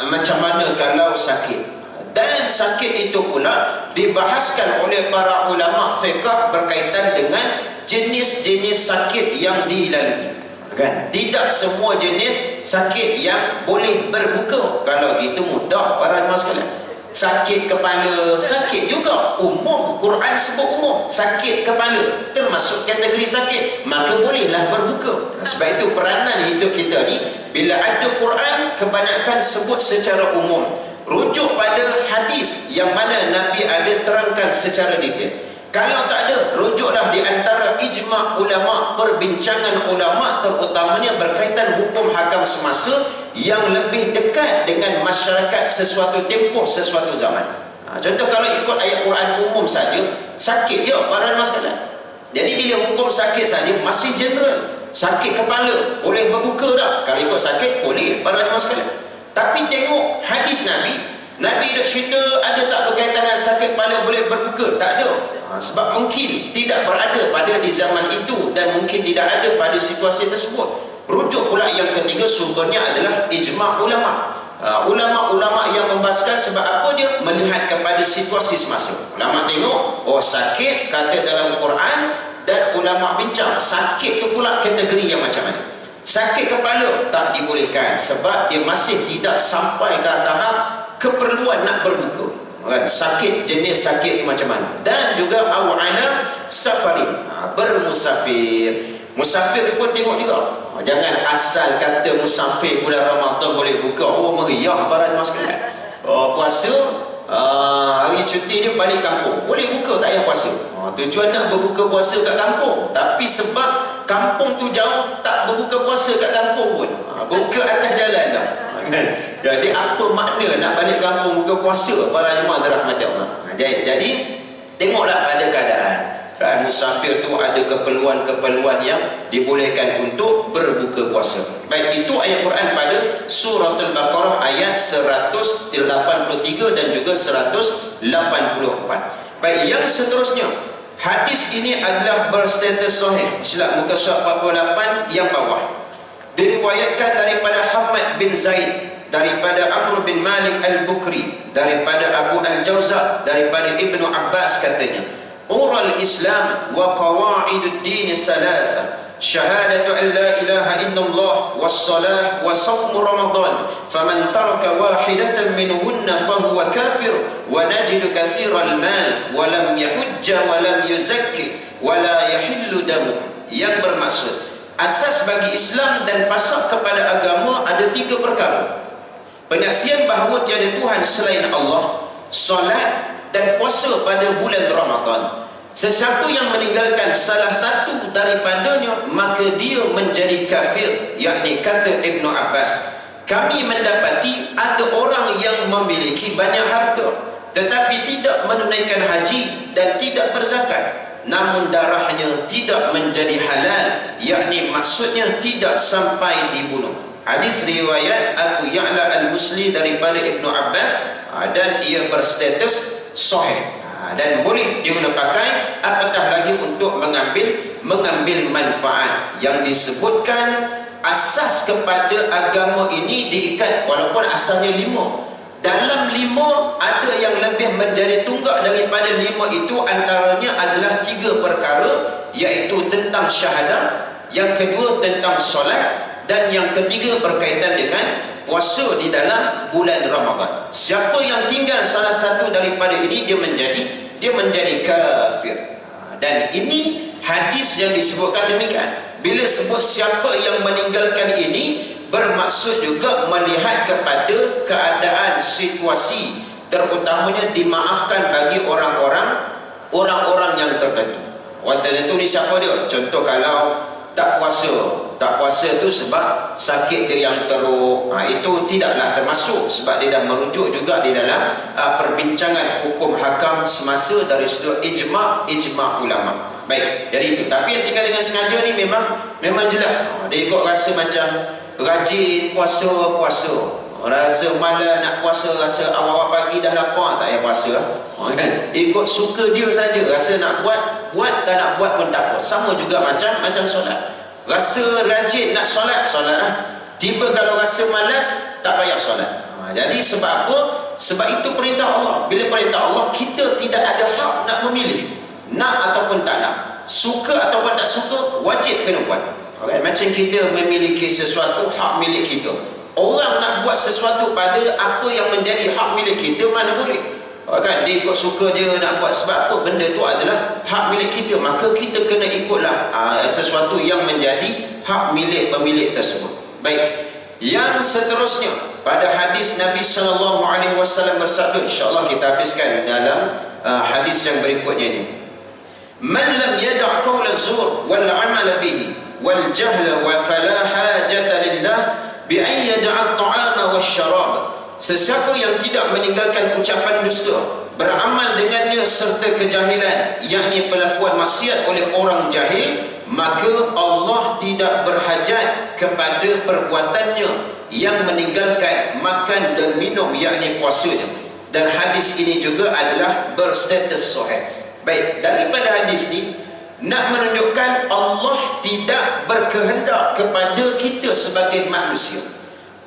S1: macam mana kalau sakit? Dan sakit itu pula dibahaskan oleh para ulama fiqh berkaitan dengan jenis-jenis sakit yang dilalui, kan? Tidak semua jenis sakit yang boleh berbuka. Kalau gitu mudah para jemaah sekalian. Sakit kepala, sakit juga umum, Quran sebut umum, sakit kepala termasuk kategori sakit, maka bolehlah berbuka. Sebab itu peranan hidup kita ni, bila ada Quran kebanyakan sebut secara umum, rujuk pada hadis yang mana Nabi ada terangkan secara detail. Kalau tak ada, rujuklah di antara ijma' ulama', perbincangan ulama' terutamanya berkaitan hukum hakam semasa yang lebih dekat dengan masyarakat sesuatu tempoh, sesuatu zaman. Contoh kalau ikut ayat Quran umum saja, sakit je para jemaah sekalian. Jadi bila hukum sakit saja masih general. Sakit kepala boleh berbuka tak? Kalau ikut sakit boleh para jemaah sekalian. Tapi tengok hadis Nabi duk cerita ada tak berkaitan dengan sakit kepala boleh berbuka? Tak ada. Sebab mungkin tidak berada pada di zaman itu dan mungkin tidak ada pada situasi tersebut. Rujuk pula yang ketiga, sumbernya adalah ijma' ulama. Ulama-ulama yang membahaskan sebab apa dia? Melihat kepada situasi semasa. Ulama tengok, oh sakit kata dalam Quran, dan ulama bincang sakit tu pula kategori yang macam mana. Sakit kepala tak dibolehkan sebab dia masih tidak sampai ke tahap keperluan nak berbuka. Sakit jenis sakit tu macam mana. Dan juga awala safarin, bermusafir. Musafir pun tengok juga. Jangan asal kata musafir bulan Ramadan boleh buka. Oh meriah barat mas sekalian. Puasa hari cuti dia balik kampung, boleh buka tak payah puasa. Tujuan nak berbuka puasa kat kampung, tapi sebab kampung tu jauh tak berbuka puasa kat kampung pun. Buka atas jalan dah. Jadi apa makna nak balik kampung buka puasa para jemaah dirahmati Allah. Jadi tengoklah pada keadaan. Musafir tu ada keperluan-keperluan yang dibolehkan untuk berbuka puasa. Baik, itu ayat Quran pada surah Al-Baqarah ayat 183 dan juga 184. Baik, yang seterusnya, hadis ini adalah berstatus sahih. Silap muka surat 48 yang bawah. Diriwayatkan daripada Hamad bin Zaid, daripada Amr bin Malik al-Bukri, daripada Abu al-Jawza, daripada Ibnu Abbas katanya, Ural Islam wa qawaidud din salasa, syahadatu an la ilaha illallah wassalah wa sawmu Ramadan, faman taraka wahidatan minhunna fahuwa kafir, wa najidu katsiral mal wa lam yahujja wa lam yuzakki wa la yahillu damu. Yang bermaksud asas bagi Islam dan pasak kepada agama ada 3 perkara: penyaksian bahawa tiada Tuhan selain Allah, solat dan puasa pada bulan Ramadan. Sesiapa yang meninggalkan salah satu daripadanya maka dia menjadi kafir. Yakni kata Ibnu Abbas, kami mendapati ada orang yang memiliki banyak harta tetapi tidak menunaikan haji dan tidak berzakat, namun darahnya tidak menjadi halal, yakni maksudnya tidak sampai dibunuh. Hadis riwayat Abu Ya'la al-Musli daripada Ibnu Abbas, dan ia berstatus sahih, dan boleh diguna pakai apatah lagi untuk mengambil manfaat. Yang disebutkan asas kepada agama ini diikat, walaupun asalnya 5. Dalam 5 ada yang lebih menjadi tunggak daripada 5 itu. Antaranya adalah 3 perkara, iaitu tentang syahadah, yang kedua tentang solat, dan yang ketiga berkaitan dengan puasa di dalam bulan Ramadan. Siapa yang tinggal salah satu daripada ini, dia menjadi kafir. Dan ini hadis yang disebutkan demikian. Bila sebut siapa yang meninggalkan ini, bermaksud juga melihat kepada keadaan situasi, terutamanya dimaafkan bagi orang-orang yang tertentu. Orang tertentu ni siapa dia? Contoh kalau tak puasa tu sebab sakit dia yang teruk, itu tidaklah termasuk, sebab dia dah merujuk juga di dalam perbincangan hukum hakam semasa dari sudut ijma' ulama. Baik, jadi itu. Tapi yang tinggal dengan sengaja ni memang jelas. Dia ikut rasa macam rajin puasa, rasa malas nak puasa, rasa awal-awal pagi dah lapar, tak payah puasa. Ikut suka dia saja, rasa nak buat, tak nak buat pun tak apa. Sama juga macam solat. Rasa rajin nak solat lah. Tiba kalau rasa malas, tak payah solat. Jadi sebab apa? Sebab itu perintah Allah. Bila perintah Allah, kita tidak ada hak nak memilih, nak ataupun tak nak, suka ataupun tak suka, wajib kena buat. Macam kita memiliki sesuatu, hak milik kita. Orang nak buat sesuatu pada apa yang menjadi hak milik kita, mana boleh. Dia ikut suka dia nak buat, sebab apa? Benda tu adalah hak milik kita, maka kita kena ikutlah sesuatu yang menjadi hak milik pemilik tersebut. Baik, yang seterusnya pada hadis Nabi SAW bersabda, insyaAllah kita habiskan dalam hadis yang berikutnya ini. Man lam yada' qawla zur wal amal bihi wal jahla wa fala hajata lillah bi an yada'a at-ta'ama wasyarab. Sesiapa yang tidak meninggalkan ucapan dusta, beramal dengannya serta kejahilan, yakni pelakuan maksiat oleh orang jahil, maka Allah tidak berhajat kepada perbuatannya yang meninggalkan makan dan minum, yakni puasanya. Dan hadis ini juga adalah berstatus sahih. Baik, daripada hadis ini nak menunjukkan Allah tidak berkehendak kepada kita sebagai manusia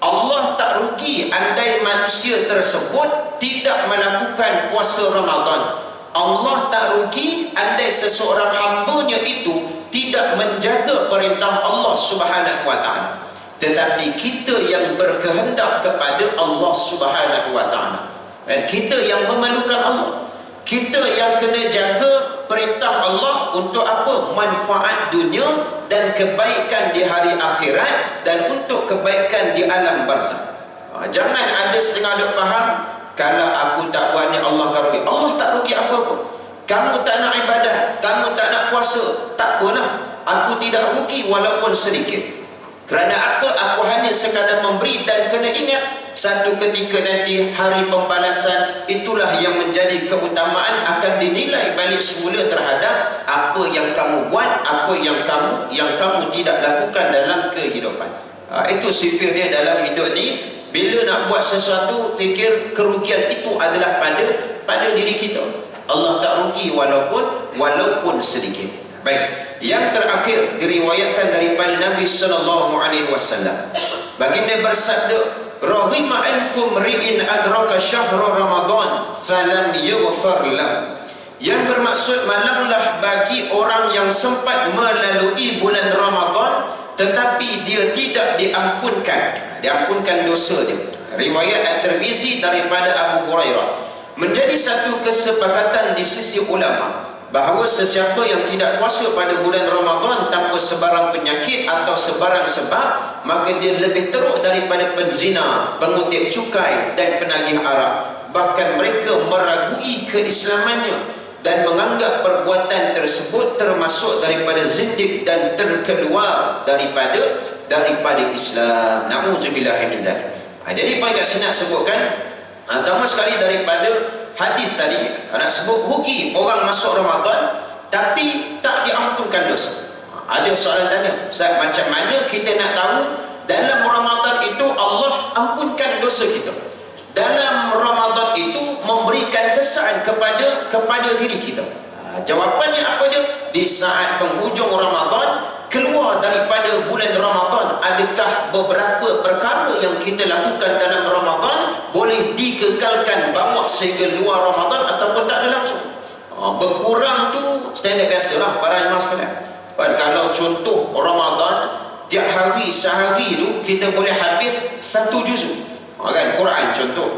S1: Allah tak rugi andai manusia tersebut tidak melakukan puasa Ramadan. Allah tak rugi andai seseorang hamba-Nya itu tidak menjaga perintah Allah Subhanahu wa taala. Tetapi kita yang berkehendak kepada Allah Subhanahu wa taala, dan kita yang memerlukan Allah, kita yang kena jaga perintah Allah untuk apa? Manfaat dunia dan kebaikan di hari akhirat, dan untuk kebaikan di alam barzakh. Jangan ada setengah duk faham, kalau aku tak buat ni Allah akan rugi. Allah tak rugi apa-apa. Kamu tak nak ibadat, kamu tak nak puasa, tak apalah, aku tidak rugi walaupun sedikit. Kerana apa? Aku hanya sekadar memberi, dan kena ingat satu ketika nanti hari pembalasan itulah yang menjadi keutamaan, akan dinilai balik semula terhadap apa yang kamu buat, apa yang kamu tidak lakukan dalam kehidupan. Itu sifat dia dalam hidup ni. Bila nak buat sesuatu, fikir kerugian itu adalah pada diri kita. Allah tak rugi walaupun sedikit. Baik, yang terakhir diriwayatkan daripada Nabi sallallahu alaihi wasallam. Baginda bersabda, "Rahima anfu mri'in adraka syahra Ramadan falam yughfar lahu." Yang bermaksud, malanglah bagi orang yang sempat melalui bulan Ramadan tetapi dia tidak diampunkan dosa dia. Riwayat At-Tirmizi daripada Abu Hurairah. Menjadi satu kesepakatan di sisi ulama bahawa sesiapa yang tidak puasa pada bulan Ramadan tanpa sebarang penyakit atau sebarang sebab, maka dia lebih teruk daripada penzina, pengutip cukai dan penagih arak. Bahkan mereka meragui keislamannya dan menganggap perbuatan tersebut termasuk daripada zindik dan terkeluar daripada Islam. Na'udzubillah min dzalik. Jadi Pak kat sini nak sebutkan, pertama sekali daripada hadis tadi, nak sebut rugi orang masuk Ramadan tapi tak diampunkan dosa. Ada soalan tanya, Ustaz, macam mana kita nak tahu dalam Ramadan itu Allah ampunkan dosa kita? Dalam Ramadan itu memberikan kesan kepada diri kita. Jawapannya apa dia? Di saat penghujung Ramadan, keluar daripada bulan Ramadan, adakah beberapa perkara yang kita lakukan dalam Ramadan boleh dikekalkan bawa sehingga luar Ramadan ataupun tak ada langsung? Berkurang tu standard biasalah para jemaah sekalian. Kalau contoh Ramadan, tiap hari sehari tu kita boleh habis 1 juzuk, kan, Quran contoh.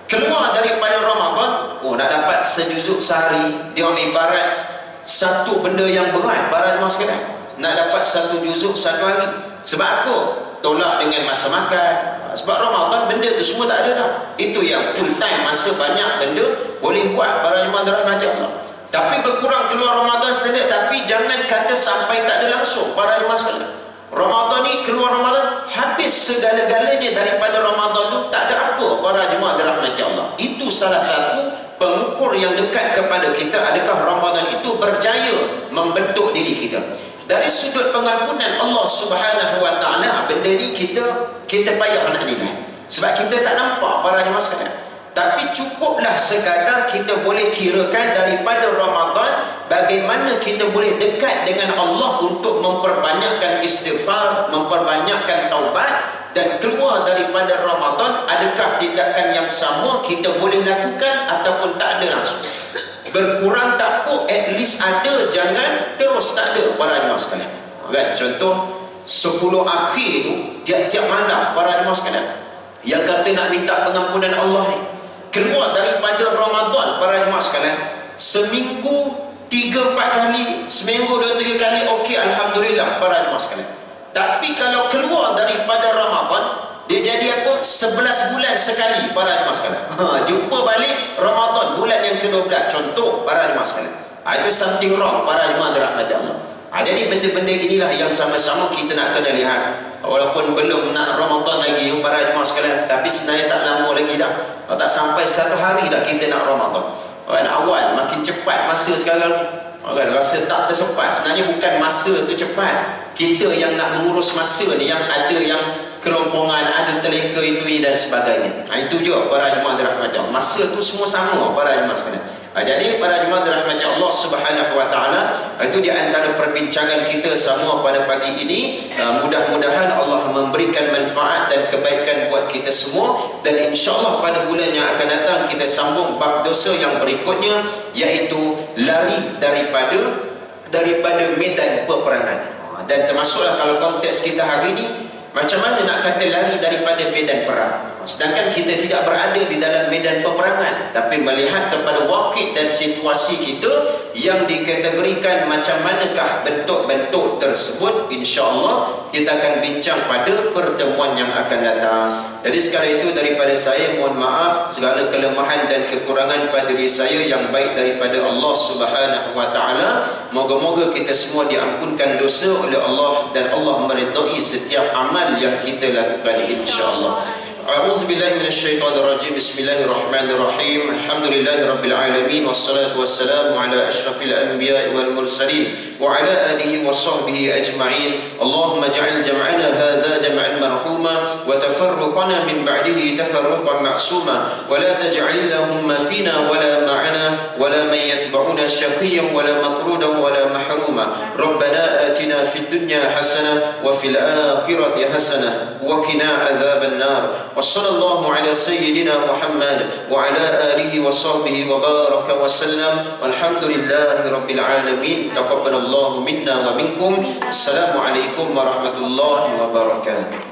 S1: Keluar daripada Ramadan, nak dapat sejuzuk sehari, dia ibarat satu benda yang berat para jemaah sekalian. Nak dapat 1 juzuk 1 hari. Sebab apa? Tolak dengan masa makan. Sebab Ramadan benda tu semua tak ada dah. Itu yang full time, masa banyak benda boleh buat para jemaah dirahmati Allah. Tapi berkurang keluar Ramadan standard, tapi jangan kata sampai tak ada langsung para jemaah sekalian. Ramadan ni keluar Ramadan, habis segala-galanya daripada Ramadan tu, tak ada apa para jemaah dirahmati Allah. Itu salah satu pengukur yang dekat kepada kita, adakah Ramadan itu berjaya membentuk diri kita. Dari sudut pengampunan Allah Subhanahu wa taala, benda ni kita payah nak nilai. Sebab kita tak nampak para jemaah sekalian. Tapi cukuplah sekadar kita boleh kirakan daripada Ramadan bagaimana kita boleh dekat dengan Allah untuk memperbanyakkan istighfar, memperbanyakkan taubat, dan keluar daripada Ramadan, adakah tindakan yang sama kita boleh lakukan ataupun tak ada langsung. Berkurang tak apa, at least ada, jangan terus tak ada para jemaah sekalian. Kan? Contoh 10 akhir tu, tiap-tiap malam para jemaah sekalian yang kata nak minta pengampunan Allah ni, keluar daripada Ramadan para jemaah sekalian, seminggu 3-4 kali, seminggu 2-3 kali, okey, alhamdulillah para jemaah sekalian. Tapi kalau keluar daripada Ramadan, dia jadi apa? 11 bulan sekali para jemaah sekalian. Jumpa balik Ramadan bulan yang ke-12, contoh para jemaah sekalian. Itu something wrong para jemaah dirahmati Allah. Jadi benda-benda inilah yang sama-sama kita nak kena lihat. Walaupun belum nak Ramadan lagi para jemaah sekalian, tapi sebenarnya tak lama lagi dah. Tak sampai 1 hari dah kita nak Ramadan. Awal makin cepat masa sekarang ni. Rasa tak tersepat. Sebenarnya bukan masa tu cepat, kita yang nak mengurus masa ni, yang ada yang kelompongan, ada terleka itu ini dan sebagainya. Itu juga para jemaah dirahmati Allah. Masa tu semua sama para jemaah sekalian. Jadi para jemaah dirahmati Allah Allah Subhanahu wa taala. Itu di antara perbincangan kita semua pada pagi ini. Mudah-mudahan Allah memberikan manfaat dan kebaikan buat kita semua, dan insya-Allah pada bulan yang akan datang kita sambung bab dosa yang berikutnya, iaitu lari daripada medan peperangan. Dan termasuklah kalau konteks kita hari ini, macam mana nak kata lari daripada medan perang, sedangkan kita tidak berada di dalam medan peperangan, tapi melihat kepada wakil dan situasi kita yang dikategorikan macam manakah bentuk-bentuk tersebut. InsyaAllah kita akan bincang pada pertemuan yang akan datang. Jadi sekali itu daripada saya, mohon maaf segala kelemahan dan kekurangan pada diri saya, yang baik daripada Allah Subhanahu wa taala. Moga-moga kita semua diampunkan dosa oleh Allah, dan Allah meridai setiap amal yang kita lakukan, insya-Allah. A'udzu billahi minasyaitonir rajim. Bismillahirrahmanirrahim. Alhamdulillahirabbil alamin, wassalatu wassalamu ala asyrafil anbiya'i wal mursalin wa ala alihi washabbihi ajma'in. Allahumma ij'al jam'ana hadza jam'an marhuma wa tafarruqana min ba'dihi tafarruqan ma'suma wa la taj'al lahumma fina wa la ma'ana wa la man yatba'una syaqiyyan wa la matrudan wa la mahruma. Rabbana atina fid dunya hasanah wa fil akhirati hasanah wa qina adzaban nar. وصلى الله على سيدنا محمد وعلى آله وصحبه وبارك وسلم والحمد لله رب العالمين. تقبل الله منا ومنكم. السلام عليكم ورحمة الله وبركاته.